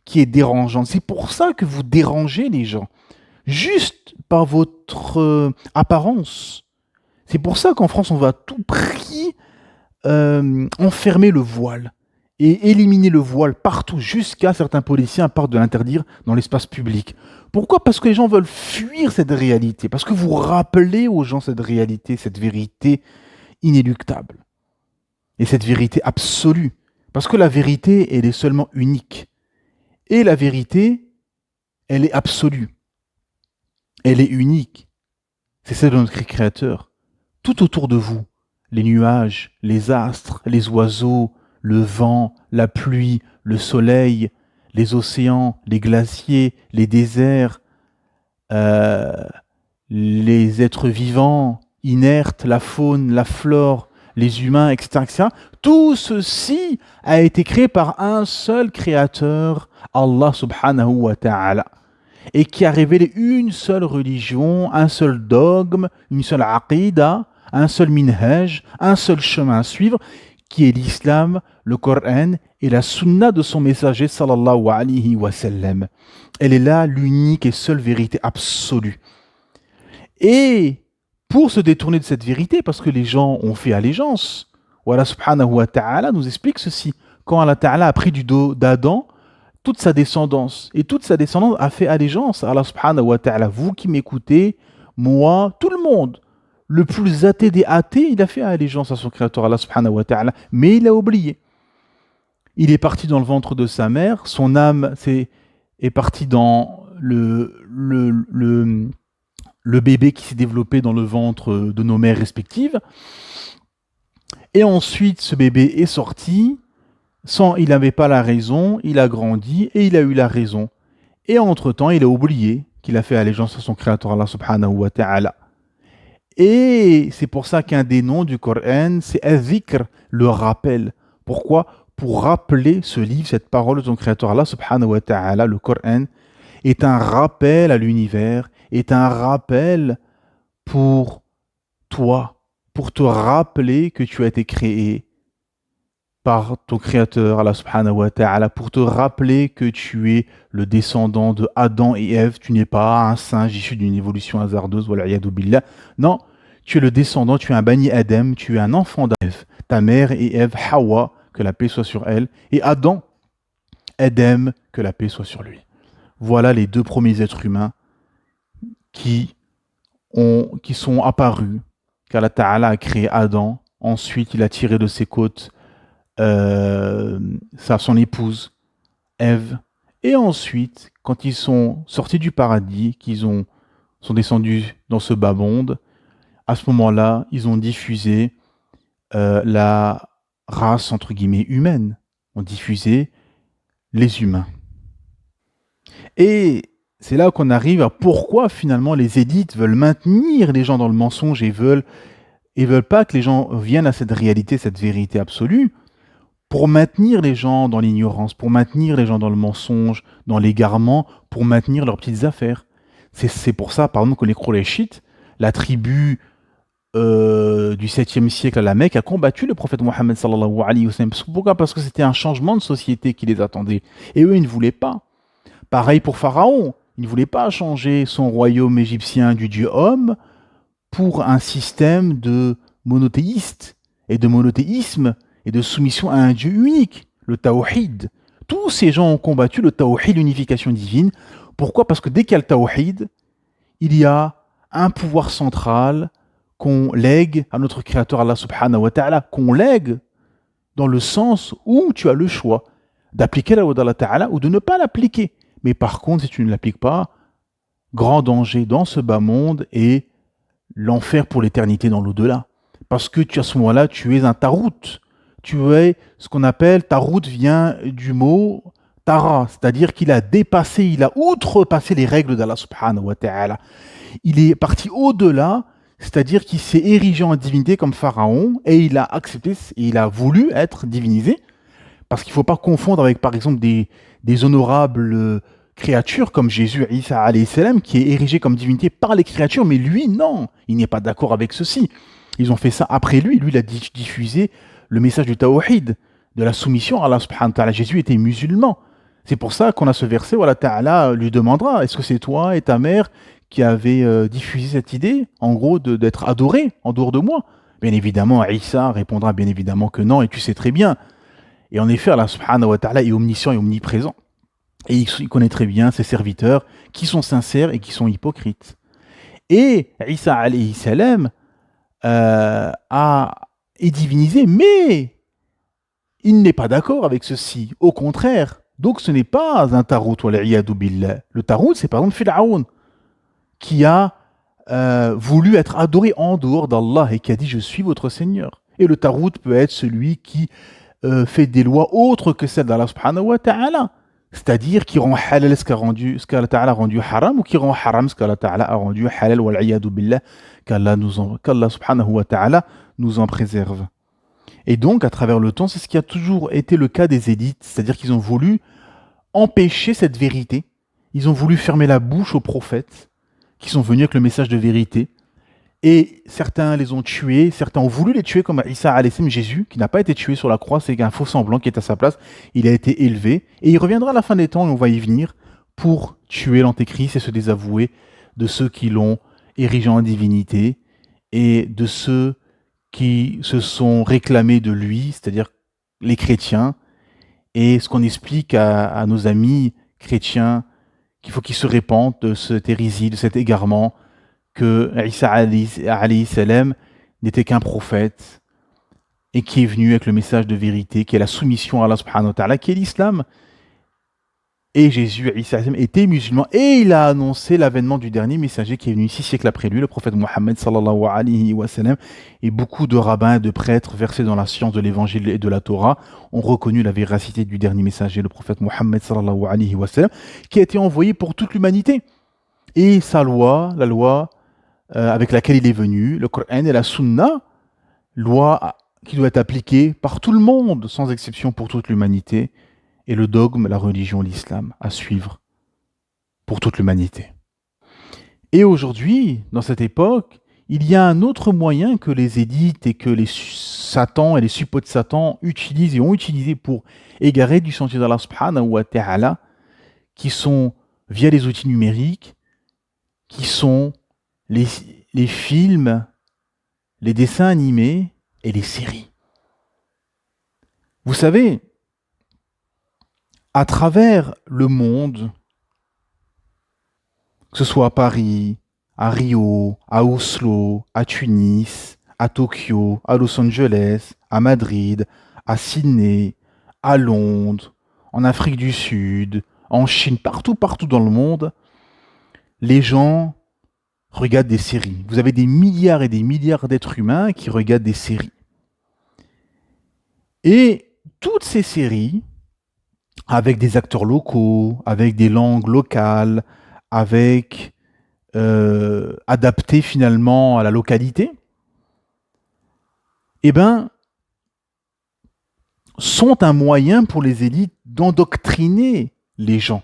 qui est dérangeante. C'est pour ça que vous dérangez les gens, juste par votre apparence. C'est pour ça qu'en France, on va à tout prix enfermer le voile et éliminer le voile partout, jusqu'à certains policiers partent de l'interdire dans l'espace public. Pourquoi? Parce que les gens veulent fuir cette réalité, parce que vous rappelez aux gens cette réalité, cette vérité inéluctable, et cette vérité absolue. Parce que la vérité, elle est seulement unique. Et la vérité, elle est absolue. Elle est unique. C'est celle de notre Créateur. Tout autour de vous, les nuages, les astres, les oiseaux, le vent, la pluie, le soleil, les océans, les glaciers, les déserts, les êtres vivants, inertes, la faune, la flore, les humains, etc., etc. Tout ceci a été créé par un seul créateur, Allah subhanahu wa ta'ala, et qui a révélé une seule religion, un seul dogme, une seule aqida, un seul minhaj, un seul chemin à suivre, qui est l'islam, le Coran et la sunna de son messager sallallahu alayhi wa sallam. Elle est là l'unique et seule vérité absolue. Et pour se détourner de cette vérité, parce que les gens ont fait allégeance, Allah subhanahu wa ta'ala nous explique ceci. Quand Allah ta'ala a pris du dos d'Adam, toute sa descendance, et toute sa descendance a fait allégeance à Allah subhanahu wa ta'ala. Vous qui m'écoutez, moi, tout le monde, le plus athée des athées, il a fait allégeance à son créateur Allah subhanahu wa ta'ala, mais il a oublié. Il est parti dans le ventre de sa mère, son âme est partie dans le bébé qui s'est développé dans le ventre de nos mères respectives. Et ensuite, ce bébé est sorti, il n'avait pas la raison, il a grandi et il a eu la raison. Et entre-temps, il a oublié qu'il a fait allégeance à son créateur Allah subhanahu wa ta'ala. Et c'est pour ça qu'un des noms du Coran, c'est Al-Dhikr, le rappel. Pourquoi? Pour rappeler ce livre, cette parole de ton créateur Allah subhanahu wa ta'ala, le Coran, est un rappel à l'univers, est un rappel pour toi, pour te rappeler que tu as été créé par ton créateur Allah subhanahu wa ta'ala, pour te rappeler que tu es le descendant de Adam et Ève, tu n'es pas un singe issu d'une évolution hasardeuse, wal'iyadu billah. Non, tu es le descendant, tu es un bani Adam, tu es un enfant d'Ève. Ta mère est Ève, Hawa, que la paix soit sur elle, et Adam, Adam, que la paix soit sur lui. Voilà les deux premiers êtres humains qui sont apparus, qu'Allah Ta'ala a créé Adam, ensuite il a tiré de ses côtes son épouse, Ève, et ensuite, quand ils sont sortis du paradis, sont descendus dans ce bas monde, à ce moment-là, ils ont diffusé la race, entre guillemets, humaine, ont diffusé les humains. Et c'est là qu'on arrive à pourquoi finalement les élites veulent maintenir les gens dans le mensonge et veulent pas que les gens viennent à cette réalité, cette vérité absolue, pour maintenir les gens dans l'ignorance, pour maintenir les gens dans le mensonge, dans l'égarement, pour maintenir leurs petites affaires. C'est pour ça, par exemple, que les Qurayshites, la tribu du 7e siècle à la Mecque, a combattu le prophète Mohammed sallallahu alayhi wa sallam. Pourquoi? Parce que c'était un changement de société qui les attendait. Et eux, ils ne voulaient pas. Pareil pour Pharaon. Il ne voulait pas changer son royaume égyptien du dieu homme pour un système de monothéiste et de monothéisme et de soumission à un Dieu unique, le Tawhid. Tous ces gens ont combattu le Tawhid, l'unification divine, Pourquoi? Parce que dès qu'il y a le tawhid, il y a un pouvoir central qu'on lègue à notre créateur Allah subhanahu wa ta'ala, qu'on lègue dans le sens où tu as le choix d'appliquer la loi d'Allah ta'ala ou de ne pas l'appliquer. Mais par contre, si tu ne l'appliques pas, grand danger dans ce bas monde et l'enfer pour l'éternité dans l'au-delà. Parce que à ce moment-là, tu es un tarout. Tu es ce qu'on appelle, tarout vient du mot tara, c'est-à-dire qu'il a dépassé, il a outrepassé les règles d'Allah subhanahu wa ta'ala. Il est parti au-delà, c'est-à-dire qu'il s'est érigé en divinité comme Pharaon et il a accepté, et il a voulu être divinisé. Parce qu'il ne faut pas confondre avec, par exemple, des honorables créatures comme Jésus, Isa alayhi salam, qui est érigé comme divinité par les créatures, mais lui, non, il n'est pas d'accord avec ceci. Ils ont fait ça après lui. Lui, il a diffusé le message du tawhid, de la soumission à Allah subhanahu wa ta'ala. Jésus était musulman. C'est pour ça qu'on a ce verset où Allah ta'ala lui demandera, est-ce que c'est toi et ta mère qui avez diffusé cette idée, en gros, d'être adoré en dehors de moi? Bien évidemment, Isa répondra bien évidemment que non, et tu sais très bien. Et en effet, Allah subhanahu wa ta'ala est omniscient et omniprésent. Et il connaît très bien ses serviteurs qui sont sincères et qui sont hypocrites. Et Isa alayhi salam est divinisé, mais il n'est pas d'accord avec ceci. Au contraire, donc ce n'est pas un tarout, wal'iyadu billah. Le tarout, c'est par exemple Pharaon, qui a voulu être adoré en dehors d'Allah et qui a dit « Je suis votre Seigneur ». Et le tarout peut être celui qui fait des lois autres que celles d'Allah subhanahu wa ta'ala. C'est-à-dire qui rend halal ce qu'Allah ta'ala a rendu haram ou qui rend haram ce qu'Allah ta'ala a rendu halal wal'iyadu billah, qu'Allah subhanahu wa ta'ala nous en préserve. Et donc, à travers le temps, c'est ce qui a toujours été le cas des élites, c'est-à-dire qu'ils ont voulu empêcher cette vérité, ils ont voulu fermer la bouche aux prophètes qui sont venus avec le message de vérité, et certains les ont tués, certains ont voulu les tuer comme Isa alayhi salam, Jésus, qui n'a pas été tué sur la croix, c'est un faux semblant qui est à sa place, il a été élevé, et il reviendra à la fin des temps, et on va y venir, pour tuer l'antéchrist et se désavouer de ceux qui l'ont érigé en divinité, et de ceux qui se sont réclamés de lui, c'est-à-dire les chrétiens, et ce qu'on explique à nos amis chrétiens, qu'il faut qu'ils se répandent de cette hérésie, de cet égarement, que Isa alayhi salam n'était qu'un prophète et qui est venu avec le message de vérité, qui est la soumission à Allah subhanahu wa ta'ala, qui est l'islam. Et Jésus, Isa alayhi salam, était musulman et il a annoncé l'avènement du dernier messager qui est venu 6 siècles après lui, le prophète Mohammed sallallahu alayhi wa sallam. Et beaucoup de rabbins et de prêtres versés dans la science de l'évangile et de la Torah ont reconnu la véracité du dernier messager, le prophète Mohammed sallallahu alayhi wa sallam, qui a été envoyé pour toute l'humanité. Et sa loi, la loi avec laquelle il est venu, le Coran et la Sunna, loi qui doit être appliquée par tout le monde, sans exception pour toute l'humanité, et le dogme, la religion, l'islam, à suivre pour toute l'humanité. Et aujourd'hui, dans cette époque, il y a un autre moyen que les élites et que les Satan et les suppôts de Satan utilisent et ont utilisé pour égarer du sentier d'Allah subhanahu wa ta'ala, qui sont via les outils numériques, qui sont les films, les dessins animés et les séries. Vous savez, à travers le monde, que ce soit à Paris, à Rio, à Oslo, à Tunis, à Tokyo, à Los Angeles, à Madrid, à Sydney, à Londres, en Afrique du Sud, en Chine, partout dans le monde, les gens regardent des séries. Vous avez des milliards et des milliards d'êtres humains qui regardent des séries. Et toutes ces séries, avec des acteurs locaux, avec des langues locales, avec adaptées finalement à la localité, eh ben, sont un moyen pour les élites d'endoctriner les gens,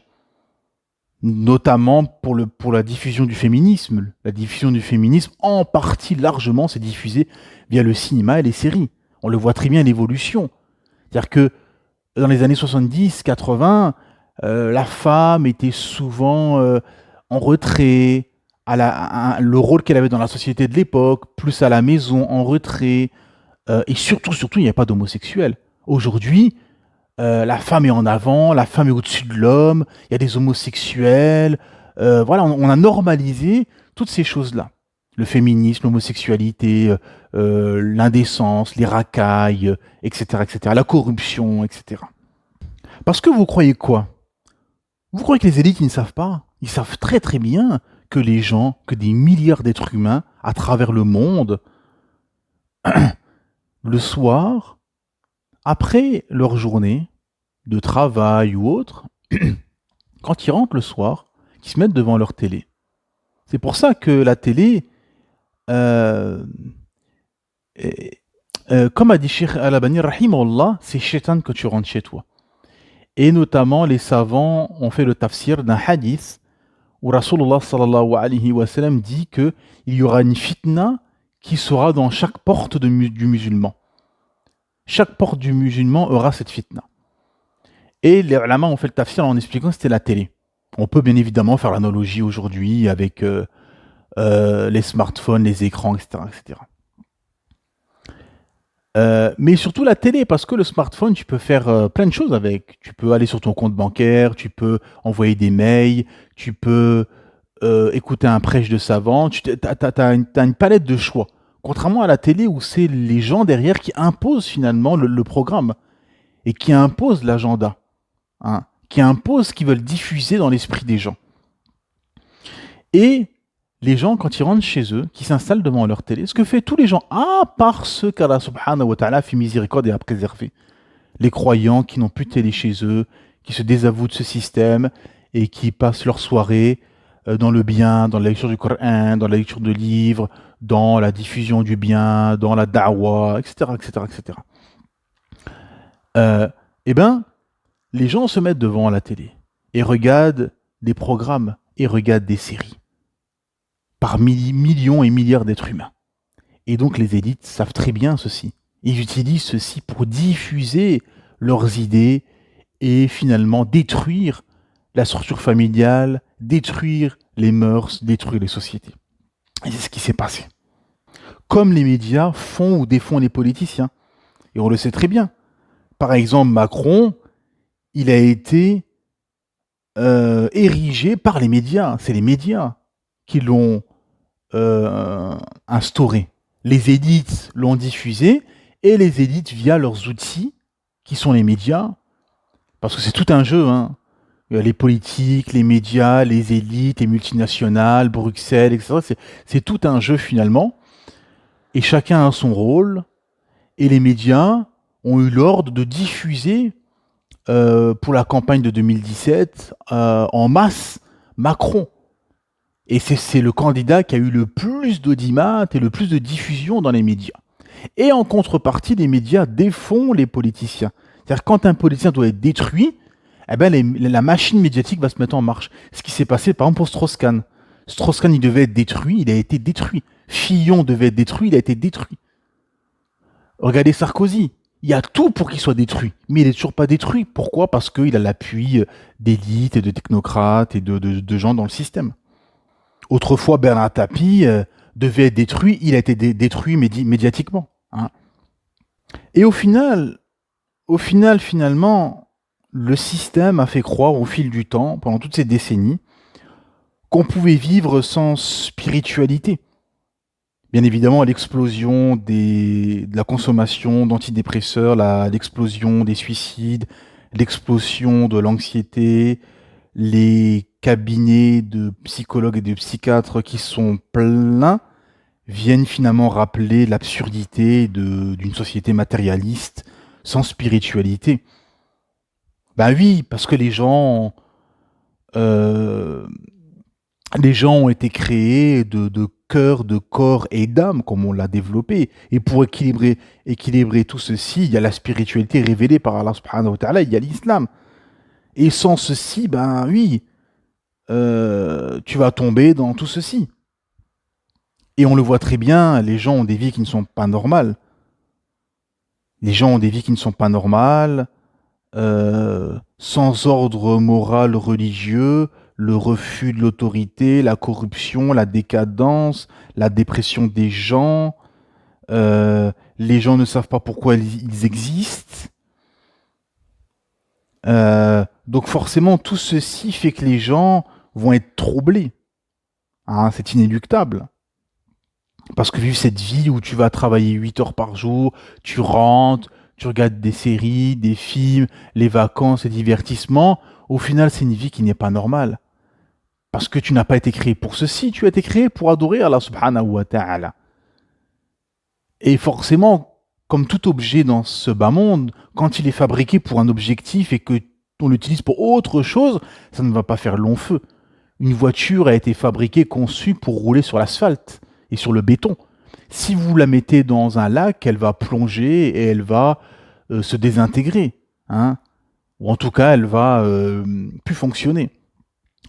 notamment pour la diffusion du féminisme. La diffusion du féminisme, en partie largement, s'est diffusée via le cinéma et les séries. On le voit très bien, l'évolution. C'est-à-dire que dans les années 70, 80, la femme était souvent en retrait, le rôle qu'elle avait dans la société de l'époque, plus à la maison, en retrait, et surtout, il n'y a pas d'homosexuels. Aujourd'hui, la femme est en avant, la femme est au-dessus de l'homme, il y a des homosexuels. Voilà, on a normalisé toutes ces choses-là. Le féminisme, l'homosexualité, l'indécence, les racailles, etc., etc., la corruption, etc. Parce que vous croyez quoi? Vous croyez que les élites, ils ne savent pas? Ils savent très très bien que les gens, que des milliards d'êtres humains à travers le monde, le soir, après leur journée de travail ou autre, quand ils rentrent le soir, qu'ils se mettent devant leur télé. C'est pour ça que la télé, euh, est- comme a dit Sheikh Al-Albani, rahimahullah, c'est shaitan que tu rentres chez toi. Et notamment, les savants ont fait le tafsir d'un hadith où Rasulullah sallallahu alayhi wa sallam dit que il y aura une fitna qui sera dans chaque porte du musulman. Chaque porte du musulman aura cette fitna. Et les ulama ont fait le tafsir en expliquant que c'était la télé. On peut bien évidemment faire l'analogie aujourd'hui avec les smartphones, les écrans, etc. etc. Mais surtout la télé, parce que le smartphone, tu peux faire plein de choses avec. Tu peux aller sur ton compte bancaire, tu peux envoyer des mails, tu peux écouter un prêche de savant. T'as une palette de choix. Contrairement à la télé où c'est les gens derrière qui imposent finalement le programme et qui imposent l'agenda, hein, qui imposent ce qu'ils veulent diffuser dans l'esprit des gens. Et les gens, quand ils rentrent chez eux, qui s'installent devant leur télé, ce que fait tous les gens, à part ceux qu'Allah subhanahu wa ta'ala fait miséricorde et a préservé. Les croyants qui n'ont plus de télé chez eux, qui se désavouent de ce système et qui passent leur soirée dans le bien, dans la lecture du Coran, dans la lecture de livres, dans la diffusion du bien, dans la da'wah, etc., etc., etc. Eh ben, les gens se mettent devant la télé et regardent des programmes et regardent des séries par millions et milliards d'êtres humains. Et donc les élites savent très bien ceci. Ils utilisent ceci pour diffuser leurs idées et finalement détruire la structure familiale, détruire les mœurs, détruire les sociétés. Et c'est ce qui s'est passé. Comme les médias font ou défont les politiciens. Et on le sait très bien. Par exemple, Macron, il a été érigé par les médias. C'est les médias qui l'ont instauré. Les élites l'ont diffusé et les élites via leurs outils, qui sont les médias, parce que c'est tout un jeu, hein. Les politiques, les médias, les élites, les multinationales, Bruxelles, etc. C'est tout un jeu finalement. Et chacun a son rôle. Et les médias ont eu l'ordre de diffuser pour la campagne de 2017 en masse Macron. Et c'est le candidat qui a eu le plus d'audimat et le plus de diffusion dans les médias. Et en contrepartie, les médias défont les politiciens. C'est-à-dire quand un politicien doit être détruit, eh ben la machine médiatique va se mettre en marche. Ce qui s'est passé par exemple pour Strauss-Kahn. Strauss-Kahn, il devait être détruit, il a été détruit. Fillon devait être détruit, il a été détruit. Regardez Sarkozy. Il y a tout pour qu'il soit détruit, mais il n'est toujours pas détruit. Pourquoi? Parce qu'il a l'appui d'élites et de technocrates et de gens dans le système. Autrefois, Bernard Tapie devait être détruit, il a été détruit médiatiquement, hein. Et finalement, le système a fait croire au fil du temps, pendant toutes ces décennies, qu'on pouvait vivre sans spiritualité. Bien évidemment, l'explosion de la consommation d'antidépresseurs, l'explosion des suicides, l'explosion de l'anxiété, les cabinets de psychologues et de psychiatres qui sont pleins viennent finalement rappeler l'absurdité d'une société matérialiste sans spiritualité. Ben oui, parce que euh, les gens ont été créés de cœur, de corps et d'âme, comme on l'a développé. Et pour équilibrer tout ceci, il y a la spiritualité révélée par Allah subhanahu wa ta'ala, il y a l'islam. Et sans ceci, ben oui, tu vas tomber dans tout ceci. Et on le voit très bien, les gens ont des vies qui ne sont pas normales. Les gens ont des vies qui ne sont pas normales, sans ordre moral religieux, le refus de l'autorité, la corruption, la décadence, la dépression des gens. Les gens ne savent pas pourquoi ils existent. Donc forcément, tout ceci fait que les gens vont être troublés. Hein, c'est inéluctable. Parce que vivre cette vie où tu vas travailler 8 heures par jour, tu rentres, tu regardes des séries, des films, les vacances, les divertissements, au final, c'est une vie qui n'est pas normale. Parce que tu n'as pas été créé pour ceci, tu as été créé pour adorer Allah subhanahu wa ta'ala. Et forcément, comme tout objet dans ce bas monde, quand il est fabriqué pour un objectif et que on l'utilise pour autre chose, ça ne va pas faire long feu. Une voiture a été fabriquée, conçue pour rouler sur l'asphalte et sur le béton. Si vous la mettez dans un lac, elle va plonger et elle va se désintégrer. Hein, ou en tout cas, elle va plus fonctionner.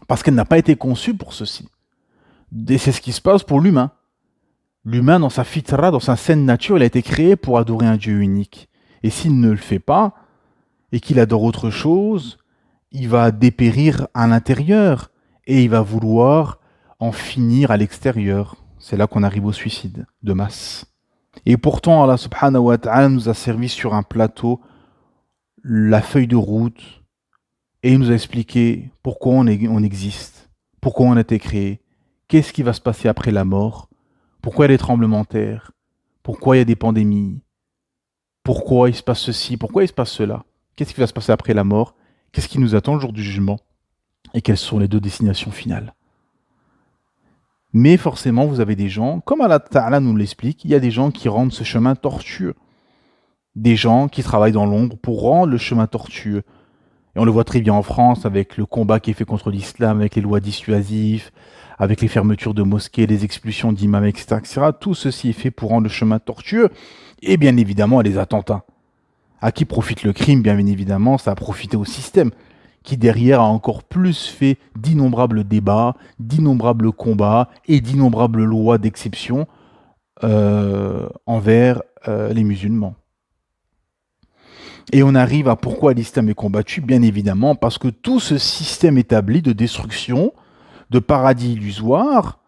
Parce qu'elle n'a pas été conçue pour ceci. Et c'est ce qui se passe pour l'humain. L'humain, dans sa fitra, dans sa saine nature, il a été créé pour adorer un Dieu unique. Et s'il ne le fait pas, et qu'il adore autre chose, il va dépérir à l'intérieur, et il va vouloir en finir à l'extérieur. C'est là qu'on arrive au suicide de masse. Et pourtant, Allah subhanahu wa ta'ala nous a servi sur un plateau la feuille de route, et il nous a expliqué pourquoi on existe, pourquoi on a été créé, qu'est-ce qui va se passer après la mort, pourquoi il y a des tremblements de terre, pourquoi il y a des pandémies, pourquoi il se passe ceci, pourquoi il se passe cela, qu'est-ce qui va se passer après la mort, qu'est-ce qui nous attend le jour du jugement, et quelles sont les deux destinations finales. Mais forcément, vous avez des gens, comme Allah Ta'ala nous l'explique, il y a des gens qui rendent ce chemin tortueux. Des gens qui travaillent dans l'ombre pour rendre le chemin tortueux. Et on le voit très bien en France avec le combat qui est fait contre l'islam, avec les lois dissuasives, avec les fermetures de mosquées, les expulsions d'imams, etc., etc. Tout ceci est fait pour rendre le chemin tortueux. Et bien évidemment, les attentats. À qui profite le crime? Bien évidemment, ça a profité au système, qui derrière a encore plus fait d'innombrables débats, d'innombrables combats et d'innombrables lois d'exception envers les musulmans. Et on arrive à pourquoi l'islam est combattu, bien évidemment, parce que tout ce système établi de destruction, de paradis illusoire,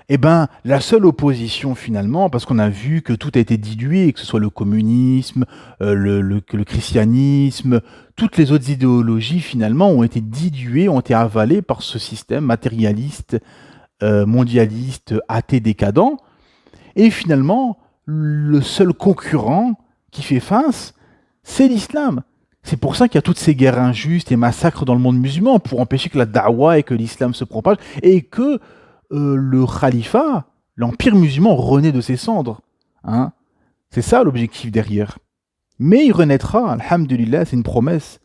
eh ben, la seule opposition finalement, parce qu'on a vu que tout a été dilué, que ce soit le communisme, le christianisme, toutes les autres idéologies finalement ont été diluées, ont été avalées par ce système matérialiste, mondialiste, athée, décadent. Et finalement, le seul concurrent qui fait face, c'est l'islam. C'est pour ça qu'il y a toutes ces guerres injustes et massacres dans le monde musulman, pour empêcher que la da'wa et que l'islam se propage, et que le khalifa, l'empire musulman, renaît de ses cendres. Hein, c'est ça l'objectif derrière. Mais il renaîtra, alhamdulillah, c'est une promesse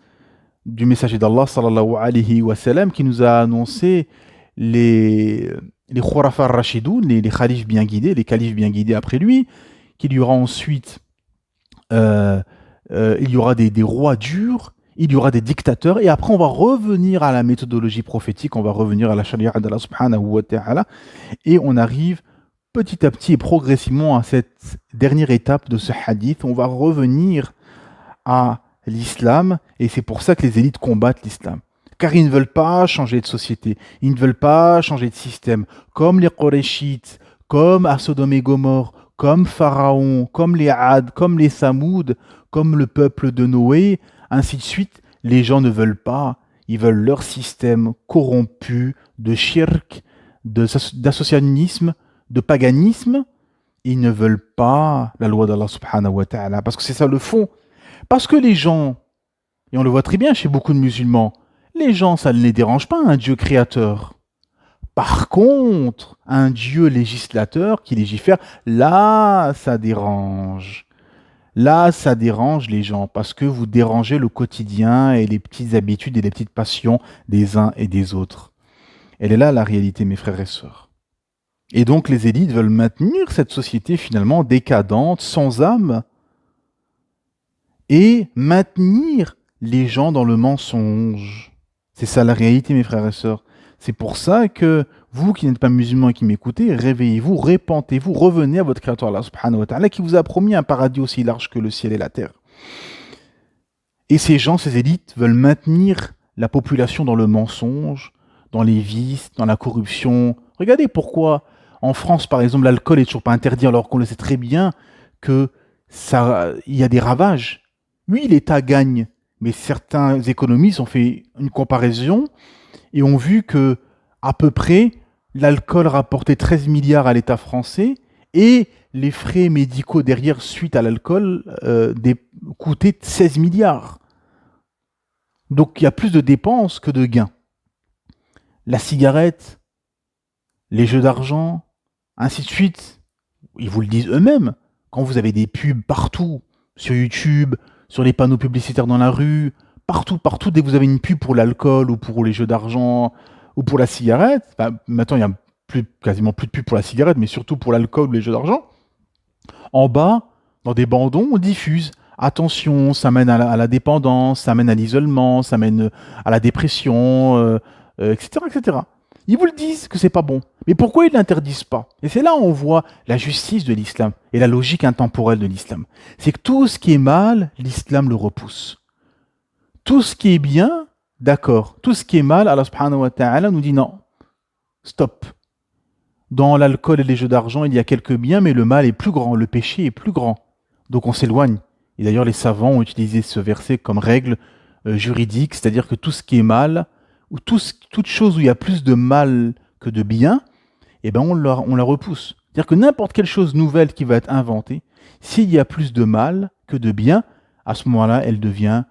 du messager d'Allah, sallallahu alayhi wa sallam, qui nous a annoncé les khurafa rashidoun, les khalifes bien guidés, les califes bien guidés après lui, qu'il y aura ensuite il y aura des rois durs, il y aura des dictateurs, et après on va revenir à la méthodologie prophétique, on va revenir à la sharia d'Allah subhanahu wa ta'ala, et on arrive petit à petit et progressivement à cette dernière étape de ce hadith, on va revenir à l'islam, et c'est pour ça que les élites combattent l'islam. Car ils ne veulent pas changer de société, ils ne veulent pas changer de système, comme les Qurayshites, comme à Sodome et Gomorre, comme Pharaon, comme les Had, comme les Samoud, comme le peuple de Noé, ainsi de suite. Les gens ne veulent pas, ils veulent leur système corrompu de shirk, d'associationnisme, de paganisme. Ils ne veulent pas la loi d'Allah subhanahu wa ta'ala, parce que c'est ça le fond. Parce que les gens, et on le voit très bien chez beaucoup de musulmans, les gens, ça ne les dérange pas, un Dieu créateur. Par contre, un Dieu législateur qui légifère, là, ça dérange. Là, ça dérange les gens parce que vous dérangez le quotidien et les petites habitudes et les petites passions des uns et des autres. Elle est là la réalité, mes frères et sœurs. Et donc, les élites veulent maintenir cette société finalement décadente, sans âme, et maintenir les gens dans le mensonge. C'est ça la réalité, mes frères et sœurs. C'est pour ça que vous qui n'êtes pas musulmans et qui m'écoutez, réveillez-vous, repentez-vous, revenez à votre Créateur Allah subhanahu wa ta'ala qui vous a promis un paradis aussi large que le ciel et la terre. Et ces gens, ces élites, veulent maintenir la population dans le mensonge, dans les vices, dans la corruption. Regardez pourquoi en France, par exemple, l'alcool est toujours pas interdit alors qu'on le sait très bien que ça, il y a des ravages. Oui, l'État gagne, mais certains économistes ont fait une comparaison et ont vu que à peu près l'alcool rapportait 13 milliards à l'État français et les frais médicaux derrière suite à l'alcool coûtaient 16 milliards. Donc il y a plus de dépenses que de gains. La cigarette, les jeux d'argent, ainsi de suite, ils vous le disent eux-mêmes. Quand vous avez des pubs partout, sur YouTube, sur les panneaux publicitaires dans la rue, partout, partout, dès que vous avez une pub pour l'alcool ou pour les jeux d'argent ou pour la cigarette, maintenant il n'y a quasiment plus de pub pour la cigarette, mais surtout pour l'alcool ou les jeux d'argent, en bas, dans des bandons, on diffuse. Attention, ça mène à la dépendance, ça mène à l'isolement, ça mène à la dépression, etc., etc. Ils vous le disent que c'est pas bon. Mais pourquoi ils ne l'interdisent pas? Et c'est là où on voit la justice de l'islam et la logique intemporelle de l'islam. C'est que tout ce qui est mal, l'islam le repousse. Tout ce qui est bien, d'accord. Tout ce qui est mal, Allah subhanahu wa ta'ala nous dit non. Stop. Dans l'alcool et les jeux d'argent, il y a quelques biens, mais le mal est plus grand, le péché est plus grand. Donc on s'éloigne. Et d'ailleurs, les savants ont utilisé ce verset comme règle juridique, c'est-à-dire que tout ce qui est mal, ou toute chose où il y a plus de mal que de bien, eh ben on la repousse. C'est-à-dire que n'importe quelle chose nouvelle qui va être inventée, s'il y a plus de mal que de bien, à ce moment-là, elle devient,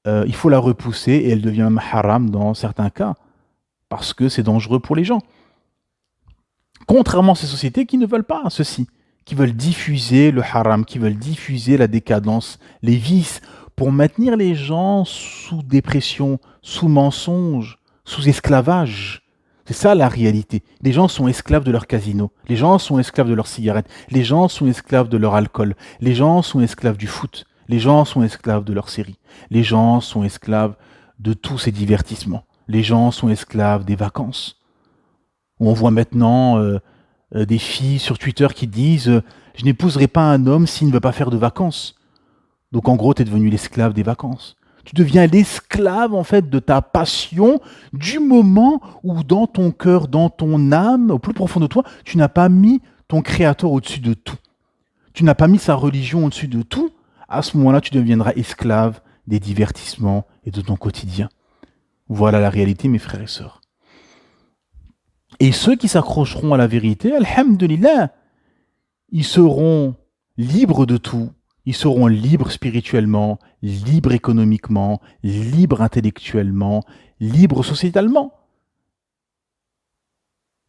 il faut la repousser et elle devient même haram dans certains cas, parce que c'est dangereux pour les gens. Contrairement à ces sociétés qui ne veulent pas ceci, qui veulent diffuser le haram, qui veulent diffuser la décadence, les vices, pour maintenir les gens sous dépression, sous mensonge, sous esclavage. C'est ça la réalité. Les gens sont esclaves de leur casino, les gens sont esclaves de leurs cigarettes, les gens sont esclaves de leur alcool, les gens sont esclaves du foot, les gens sont esclaves de leurs séries, les gens sont esclaves de tous ces divertissements, les gens sont esclaves des vacances. On voit maintenant des filles sur Twitter qui disent je n'épouserai pas un homme s'il ne veut pas faire de vacances. Donc en gros, tu es devenu l'esclave des vacances. Tu deviens l'esclave en fait de ta passion du moment où dans ton cœur, dans ton âme, au plus profond de toi, tu n'as pas mis ton créateur au-dessus de tout. Tu n'as pas mis sa religion au-dessus de tout. À ce moment-là, tu deviendras esclave des divertissements et de ton quotidien. Voilà la réalité, mes frères et sœurs. Et ceux qui s'accrocheront à la vérité, alhamdulillah, ils seront libres de tout. Ils seront libres spirituellement, libres économiquement, libres intellectuellement, libres sociétalement.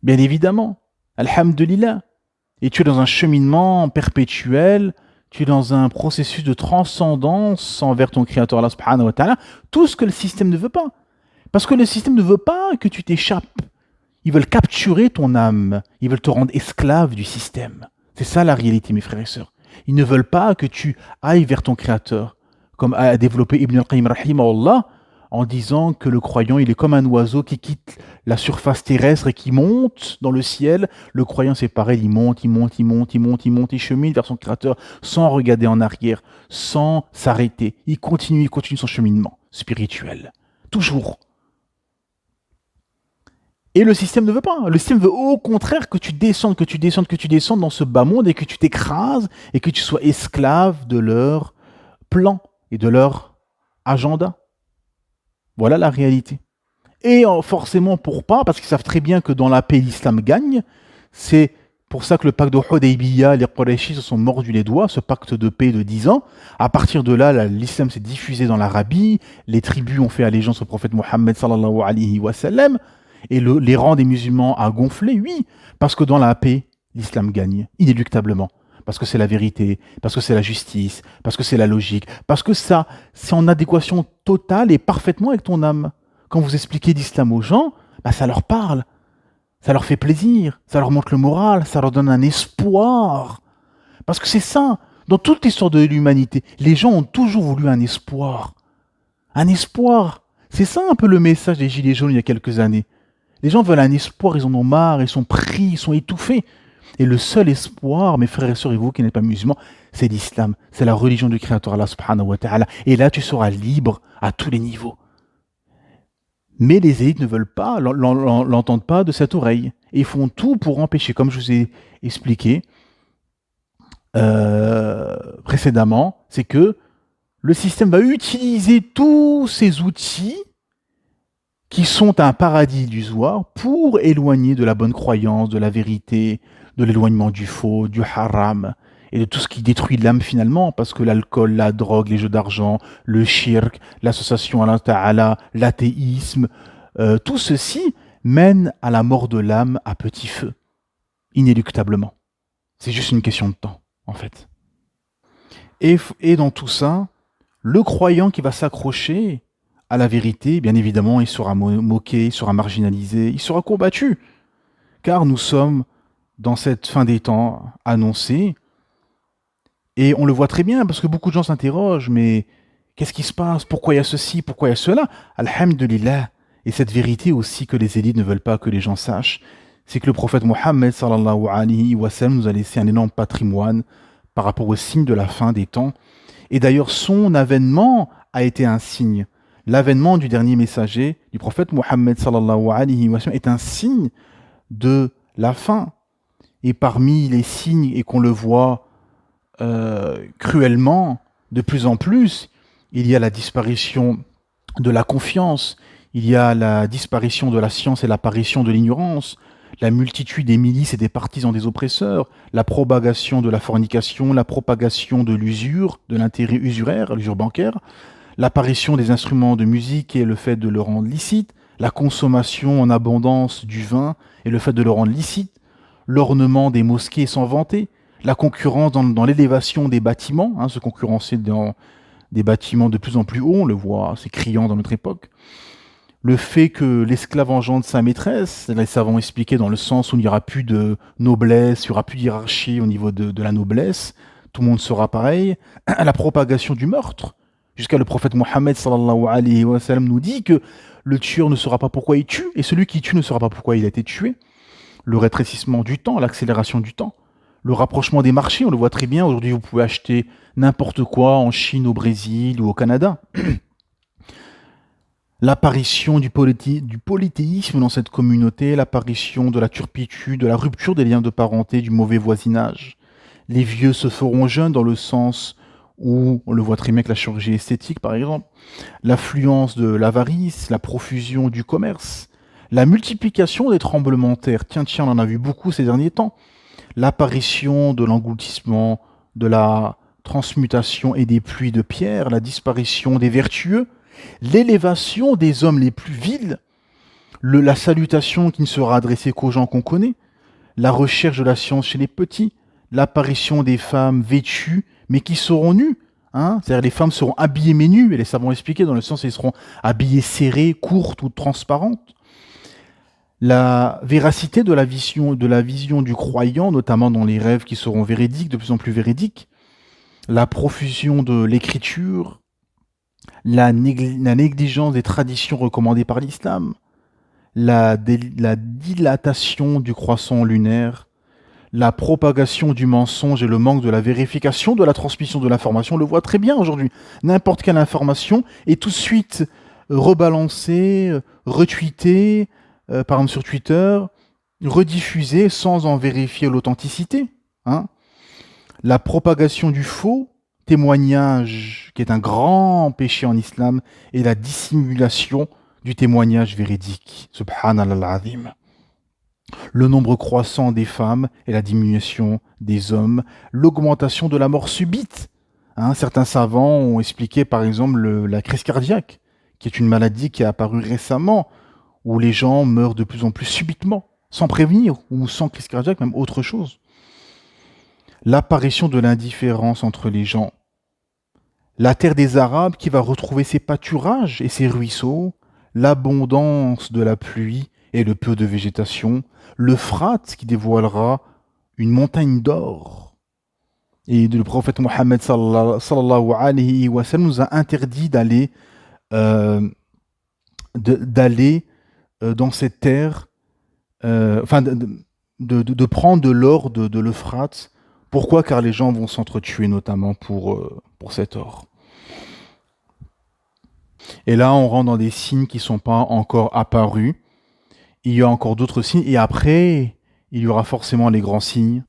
Bien évidemment, alhamdulillah. Et tu es dans un cheminement perpétuel, tu es dans un processus de transcendance envers ton Créateur, Allah subhanahu wa ta'ala, tout ce que le système ne veut pas. Parce que le système ne veut pas que tu t'échappes. Ils veulent capturer ton âme, ils veulent te rendre esclave du système. C'est ça la réalité, mes frères et sœurs. Ils ne veulent pas que tu ailles vers ton Créateur, comme a développé Ibn al-Qayyim rahimahullah, en disant que le croyant, il est comme un oiseau qui quitte la surface terrestre et qui monte dans le ciel. Le croyant, c'est pareil, il monte, il chemine vers son Créateur sans regarder en arrière, sans s'arrêter. Il continue son cheminement spirituel. Toujours. Et le système ne veut pas. Le système veut au contraire que tu descendes dans ce bas monde et que tu t'écrases et que tu sois esclave de leur plan et de leur agenda. Voilà la réalité. Et forcément pour pas, parce qu'ils savent très bien que dans la paix, l'islam gagne. C'est pour ça que le pacte de Hudaybiyah, les Qurayshis se sont mordus les doigts, ce pacte de paix de 10 ans. À partir de là, l'islam s'est diffusé dans l'Arabie, les tribus ont fait allégeance au prophète Mohammed sallallahu alayhi wa sallam. Et les rangs des musulmans a gonflé, oui, parce que dans la paix, l'islam gagne, inéluctablement. Parce que c'est la vérité, parce que c'est la justice, parce que c'est la logique, parce que ça, c'est en adéquation totale et parfaitement avec ton âme. Quand vous expliquez l'islam aux gens, ça leur parle, ça leur fait plaisir, ça leur montre le moral, ça leur donne un espoir. Parce que c'est ça, dans toute l'histoire de l'humanité, les gens ont toujours voulu un espoir. Un espoir. C'est ça un peu le message des Gilets jaunes il y a quelques années. Les gens veulent un espoir, ils en ont marre, ils sont pris, ils sont étouffés. Et le seul espoir, mes frères et sœurs et vous qui n'êtes pas musulmans, c'est l'islam, c'est la religion du Créateur Allah subhanahu wa ta'ala. Et là, tu seras libre à tous les niveaux. Mais les élites ne veulent pas, l'entendent pas de cette oreille. Et ils font tout pour empêcher, comme je vous ai expliqué précédemment, c'est que le système va utiliser tous ces outils qui sont un paradis illusoire pour éloigner de la bonne croyance, de la vérité, de l'éloignement du faux, du haram, et de tout ce qui détruit l'âme finalement, parce que l'alcool, la drogue, les jeux d'argent, le shirk, l'association à Allah Ta'ala, l'athéisme, tout ceci mène à la mort de l'âme à petit feu, inéluctablement. C'est juste une question de temps, en fait. Et dans tout ça, le croyant qui va s'accrocher à la vérité, bien évidemment, il sera moqué, il sera marginalisé, il sera combattu. Car nous sommes dans cette fin des temps annoncée, et on le voit très bien, parce que beaucoup de gens s'interrogent, mais qu'est-ce qui se passe? Pourquoi il y a ceci? Pourquoi il y a cela? Alhamdulillah. Et cette vérité aussi que les élites ne veulent pas que les gens sachent, c'est que le prophète Mohammed sallallahu alayhi wa sallam nous a laissé un énorme patrimoine par rapport aux signes de la fin des temps. Et d'ailleurs, son avènement a été un signe. L'avènement du dernier messager, du prophète Mohammed sallallahu alayhi wa sallam, est un signe de la fin. Et parmi les signes, et qu'on le voit cruellement, de plus en plus, il y a la disparition de la confiance, il y a la disparition de la science et l'apparition de l'ignorance, la multitude des milices et des partisans des oppresseurs, la propagation de la fornication, la propagation de l'usure, de l'intérêt usuraire, l'usure bancaire, l'apparition des instruments de musique et le fait de le rendre licite, la consommation en abondance du vin et le fait de le rendre licite, l'ornement des mosquées sans vanter, la concurrence dans l'élévation des bâtiments, se concurrencer dans des bâtiments de plus en plus hauts, on le voit, c'est criant dans notre époque. Le fait que l'esclave engendre sa maîtresse, les savants expliqué dans le sens où il n'y aura plus de noblesse, il n'y aura plus de hiérarchie au niveau de la noblesse, tout le monde sera pareil. La propagation du meurtre, jusqu'à le prophète Mohammed sallallahu alayhi wa sallam nous dit que le tueur ne saura pas pourquoi il tue, et celui qui tue ne saura pas pourquoi il a été tué. Le rétrécissement du temps, l'accélération du temps, le rapprochement des marchés, on le voit très bien, aujourd'hui vous pouvez acheter n'importe quoi en Chine, au Brésil ou au Canada. L'apparition du polythéisme dans cette communauté, l'apparition de la turpitude, de la rupture des liens de parenté, du mauvais voisinage. Les vieux se feront jeunes dans le sens où, on le voit très bien avec la chirurgie esthétique par exemple, l'affluence de l'avarice, la profusion du commerce, la multiplication des tremblements de terre, tiens, on en a vu beaucoup ces derniers temps, l'apparition de l'engloutissement, de la transmutation et des pluies de pierre, la disparition des vertueux, l'élévation des hommes les plus vils, la salutation qui ne sera adressée qu'aux gens qu'on connaît, la recherche de la science chez les petits, l'apparition des femmes vêtues mais qui seront nues. C'est-à-dire les femmes seront habillées mais nues, et les savants expliqués dans le sens elles seront habillées serrées, courtes ou transparentes. La véracité de la vision du croyant, notamment dans les rêves qui seront véridiques, de plus en plus véridiques, la profusion de l'écriture, la négligence des traditions recommandées par l'islam, la dilatation du croissant lunaire, la propagation du mensonge et le manque de la vérification de la transmission de l'information, on le voit très bien aujourd'hui. N'importe quelle information est tout de suite rebalancée, retweetée, par exemple sur Twitter, rediffusée sans en vérifier l'authenticité. La propagation du faux témoignage, qui est un grand péché en islam, et la dissimulation du témoignage véridique. Subhanallah al-azim. Le nombre croissant des femmes et la diminution des hommes, l'augmentation de la mort subite. Certains savants ont expliqué par exemple la crise cardiaque, qui est une maladie qui est apparue récemment, où les gens meurent de plus en plus subitement, sans prévenir, ou sans crise cardiaque, même autre chose. L'apparition de l'indifférence entre les gens. La terre des Arabes qui va retrouver ses pâturages et ses ruisseaux, l'abondance de la pluie et le peu de végétation, l'Euphrate qui dévoilera une montagne d'or. Et le prophète Mohammed sallallahu alayhi wa sallam nous a interdit d'aller dans cette terre, de prendre de l'or de l'Euphrate. Pourquoi? Car les gens vont s'entretuer notamment pour cet or. Et là, on rentre dans des signes qui ne sont pas encore apparus. Il y a encore d'autres signes. Et après, il y aura forcément les grands signes,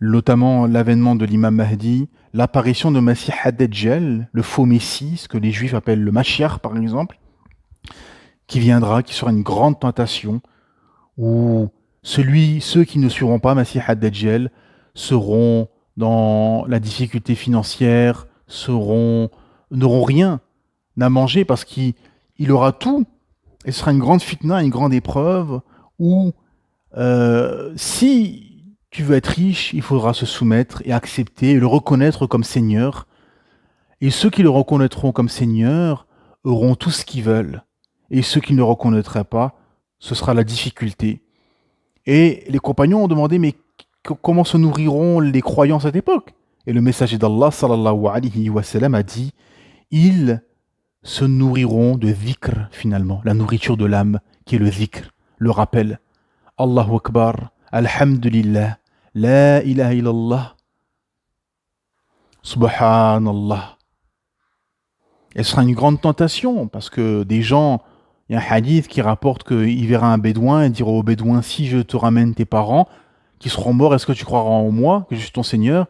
notamment l'avènement de l'imam Mahdi, l'apparition de Masih ad-Dajjal, le faux Messie, ce que les Juifs appellent le Mashiach par exemple, qui viendra, qui sera une grande tentation, où ceux qui ne suivront pas Masih ad-Dajjal seront dans la difficulté financière, n'auront rien à manger parce qu'il aura tout, et ce sera une grande fitna, une grande épreuve, où si tu veux être riche, il faudra se soumettre et accepter et le reconnaître comme Seigneur. Et ceux qui le reconnaîtront comme Seigneur auront tout ce qu'ils veulent. Et ceux qui ne le reconnaîtraient pas, ce sera la difficulté. Et les compagnons ont demandé, mais comment se nourriront les croyants à cette époque? Et le messager d'Allah, sallallahu alayhi wa sallam, a dit, ils se nourriront de dhikr, finalement, la nourriture de l'âme, qui est le dhikr, le rappel. Allahu Akbar, Alhamdulillah, La ilaha illallah, Subhanallah. Et ce sera une grande tentation, parce que des gens, il y a un hadith qui rapporte qu'il verra un bédouin et dira au bédouin, si je te ramène tes parents, qui seront morts, est-ce que tu croiras en moi, que je suis ton Seigneur?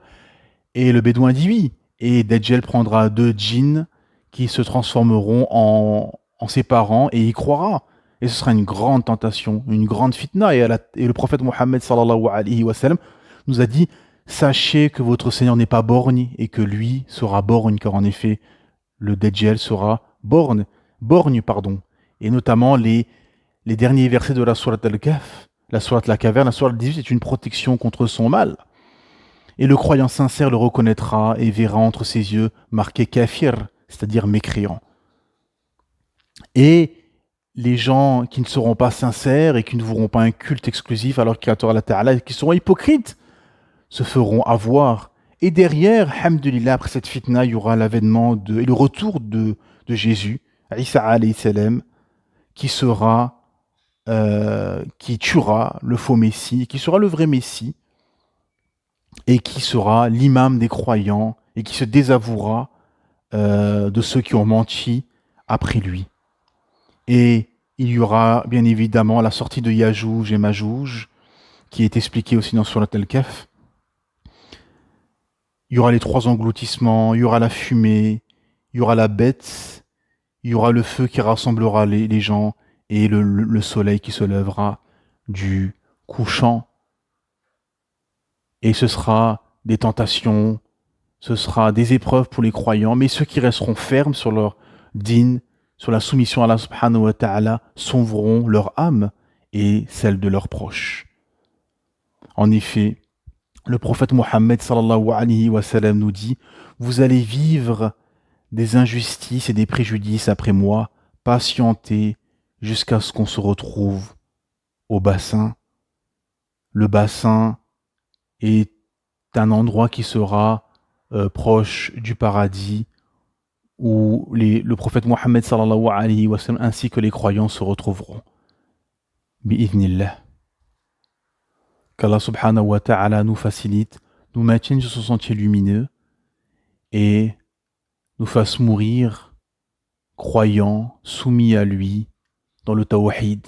Et le bédouin dit oui. Et Dajjal prendra 2 djinns qui se transformeront en ses parents et y croira. Et ce sera une grande tentation, une grande fitna. Et le prophète Mohammed sallallahu alayhi wa sallam nous a dit, sachez que votre Seigneur n'est pas borgne et que lui sera borgne, car en effet, le Dajjal sera borgne. Et notamment les derniers versets de la sourate Al-Kahf, la sourate La Caverne, la sourate 18 est une protection contre son mal. Et le croyant sincère le reconnaîtra et verra entre ses yeux marqué kafir, c'est-à-dire mécréant. Et les gens qui ne seront pas sincères et qui ne voueront pas un culte exclusif à leur Créateur Allah Ta'ala, qui seront hypocrites, se feront avoir. Et derrière, alhamdulillah, après cette fitna, il y aura l'avènement et le retour de Jésus, Isa alayhi salam, qui tuera le faux Messie, qui sera le vrai Messie, et qui sera l'imam des croyants, et qui se désavouera de ceux qui ont menti après lui. Et il y aura bien évidemment la sortie de Yajouj et Majouj, qui est expliquée aussi dans Surat Al-Kahf. Il y aura les 3 engloutissements, il y aura la fumée, il y aura la bête, il y aura le feu qui rassemblera les gens, et le soleil qui se lèvera du couchant. Et ce sera des tentations, ce sera des épreuves pour les croyants, mais ceux qui resteront fermes sur leur din, sur la soumission à Allah subhanahu wa ta'ala, sauveront leur âme et celle de leurs proches. En effet, le prophète Mohammed sallallahu alayhi wa sallam nous dit, vous allez vivre des injustices et des préjudices après moi, patientez jusqu'à ce qu'on se retrouve au bassin. Le bassin est un endroit qui sera proche du paradis, où le prophète Mohammed sallallahu alayhi wa sallam ainsi que les croyants se retrouveront. Bi'idhnillah. Qu'Allah subhanahu wa ta'ala nous facilite, nous maintienne sur ce sentier lumineux et nous fasse mourir croyants, soumis à lui, dans le tawhid,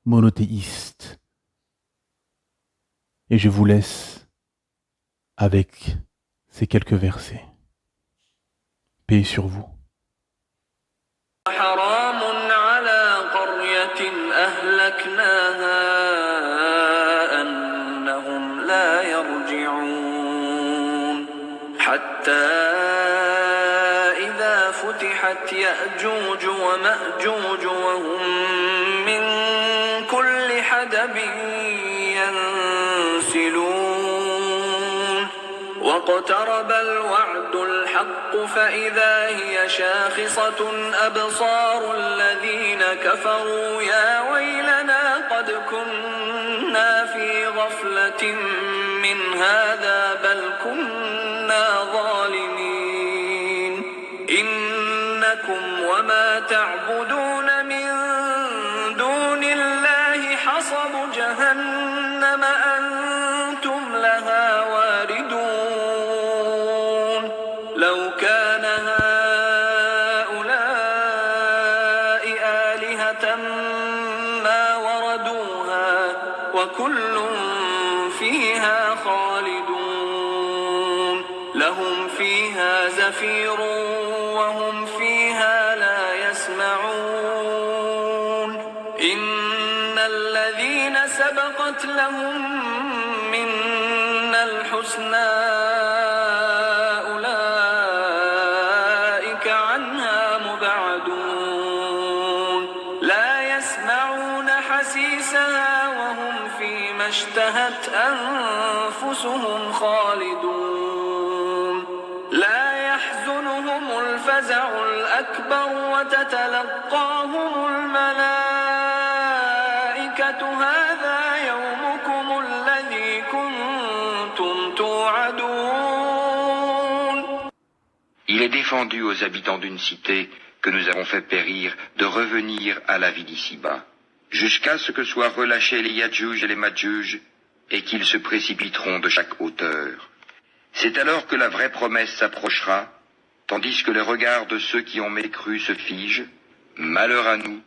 monothéiste. Et je vous laisse avec ces quelques versets. Paix sur vous. حرام على قرية أهلكناها أنهم لا يرجعون حتى إذا فتحت يأجوج ومأجوج وهم من كل حدب ينسلون واقترب الوعد الحق فإذا هي شاخصة أبصار الذين كفروا يا ويلنا قد كنا في غفلة من هذا بل كنا ظالمين إنكم وما تعبدون من دون الله حصب جهنم أنتم لها واردون لو كان هؤلاء آلهة ما وردوها وكل فيها خالدون لهم فيها زفير وهم فيها لا يسمعون إن الذين سبقت لهم منا الحسنى أولئك عنها مبعدون لا يسمعون حسيسها وهم فيما اشتهت أنفسهم خالدون لا يحزنهم الفزع الأكبر وتتلقاهم الملائكة هذا يومكم الذي كنتم توعدون. Il est défendu aux habitants d'une cité que nous avons fait périr de revenir à la vie d'ici-bas, jusqu'à ce que soient relâchés les Yadjuj et les Madjuj, et qu'ils se précipiteront de chaque hauteur. C'est alors que la vraie promesse s'approchera, tandis que les regards de ceux qui ont mécru se figent. Malheur à nous,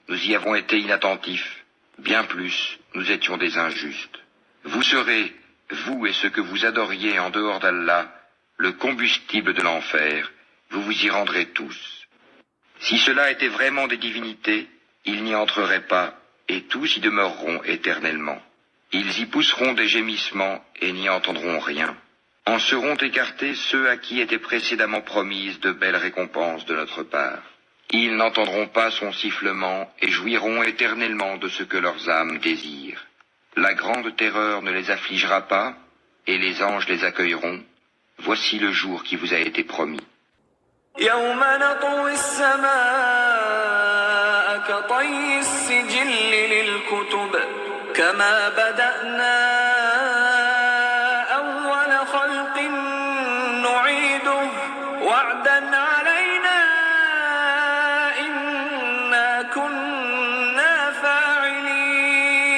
nous y avons été inattentifs, bien plus, nous étions des injustes. Vous serez, vous et ceux que vous adoriez en dehors d'Allah, le combustible de l'enfer, vous vous y rendrez tous. Si cela était vraiment des divinités, ils n'y entreraient pas, et tous y demeureront éternellement. Ils y pousseront des gémissements et n'y entendront rien. En seront écartés ceux à qui étaient précédemment promises de belles récompenses de notre part. Ils n'entendront pas son sifflement et jouiront éternellement de ce que leurs âmes désirent. La grande terreur ne les affligera pas, et les anges les accueilleront. Voici le jour qui vous a été promis. يوم نطوي السماء كطي السجل للكتب كما بدأنا أول خلق نعيده وعدا علينا إنا كنا فاعلين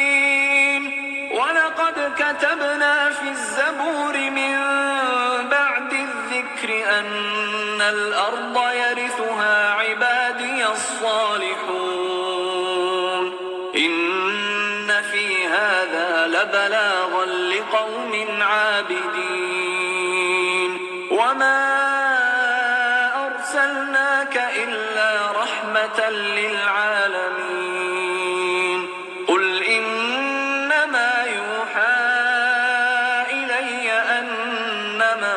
ولقد كتبنا في الزبور من بعد الذكر أن الأرض يرثها عبادي الصالحون إن في هذا لبلاغا لقوم عابدين وما أرسلناك إلا رحمة للعالمين قل إنما يوحى إلي أنما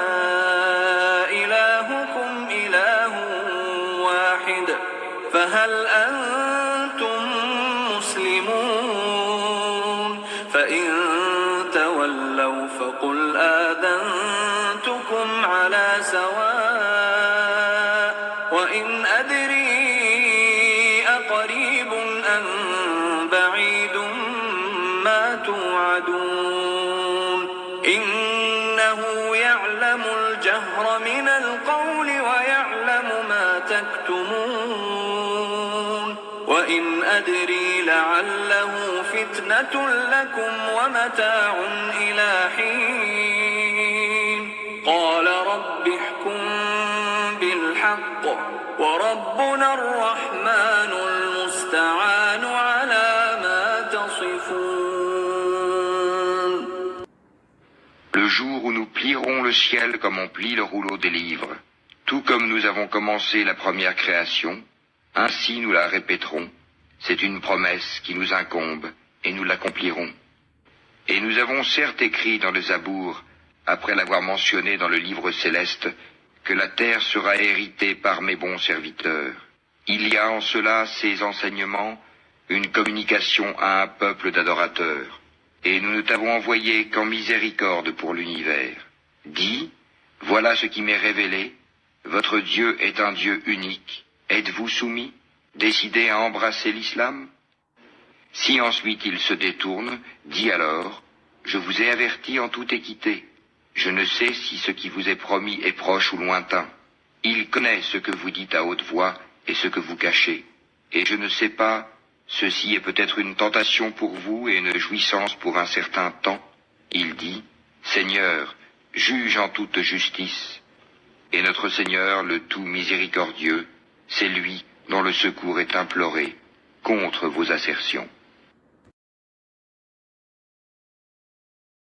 إلهكم إله واحد فهل أنتم مسلمون فإن تولوا فقل آذنتكم على سواء وإن أدري أقريب أم بعيد ما توعدون إنه يعلم الجهر من القول ويعلم ما تكتمون وإن أدري لعله فتنة لكم ومتاع إلى حين قال رب احكم بالحق وربنا الرحمن المستعان على ما تصفون. Le jour où nous plierons le ciel comme on plie le rouleau des livres, tout comme nous avons commencé la première création, ainsi nous la répéterons. C'est une promesse qui nous incombe, et nous l'accomplirons. Et nous avons certes écrit dans le Zabour, après l'avoir mentionné dans le livre céleste, que la terre sera héritée par mes bons serviteurs. Il y a en cela ces enseignements, une communication à un peuple d'adorateurs. Et nous ne t'avons envoyé qu'en miséricorde pour l'univers. Dis, voilà ce qui m'est révélé, votre Dieu est un Dieu unique. Êtes-vous soumis, décidés à embrasser l'islam? Si ensuite il se détourne, dis alors, je vous ai averti en toute équité. Je ne sais si ce qui vous est promis est proche ou lointain. Il connaît ce que vous dites à haute voix et ce que vous cachez. Et je ne sais pas, ceci est peut-être une tentation pour vous et une jouissance pour un certain temps. Il dit, Seigneur, juge en toute justice. Et notre Seigneur, le tout miséricordieux, c'est lui dont le secours est imploré contre vos assertions.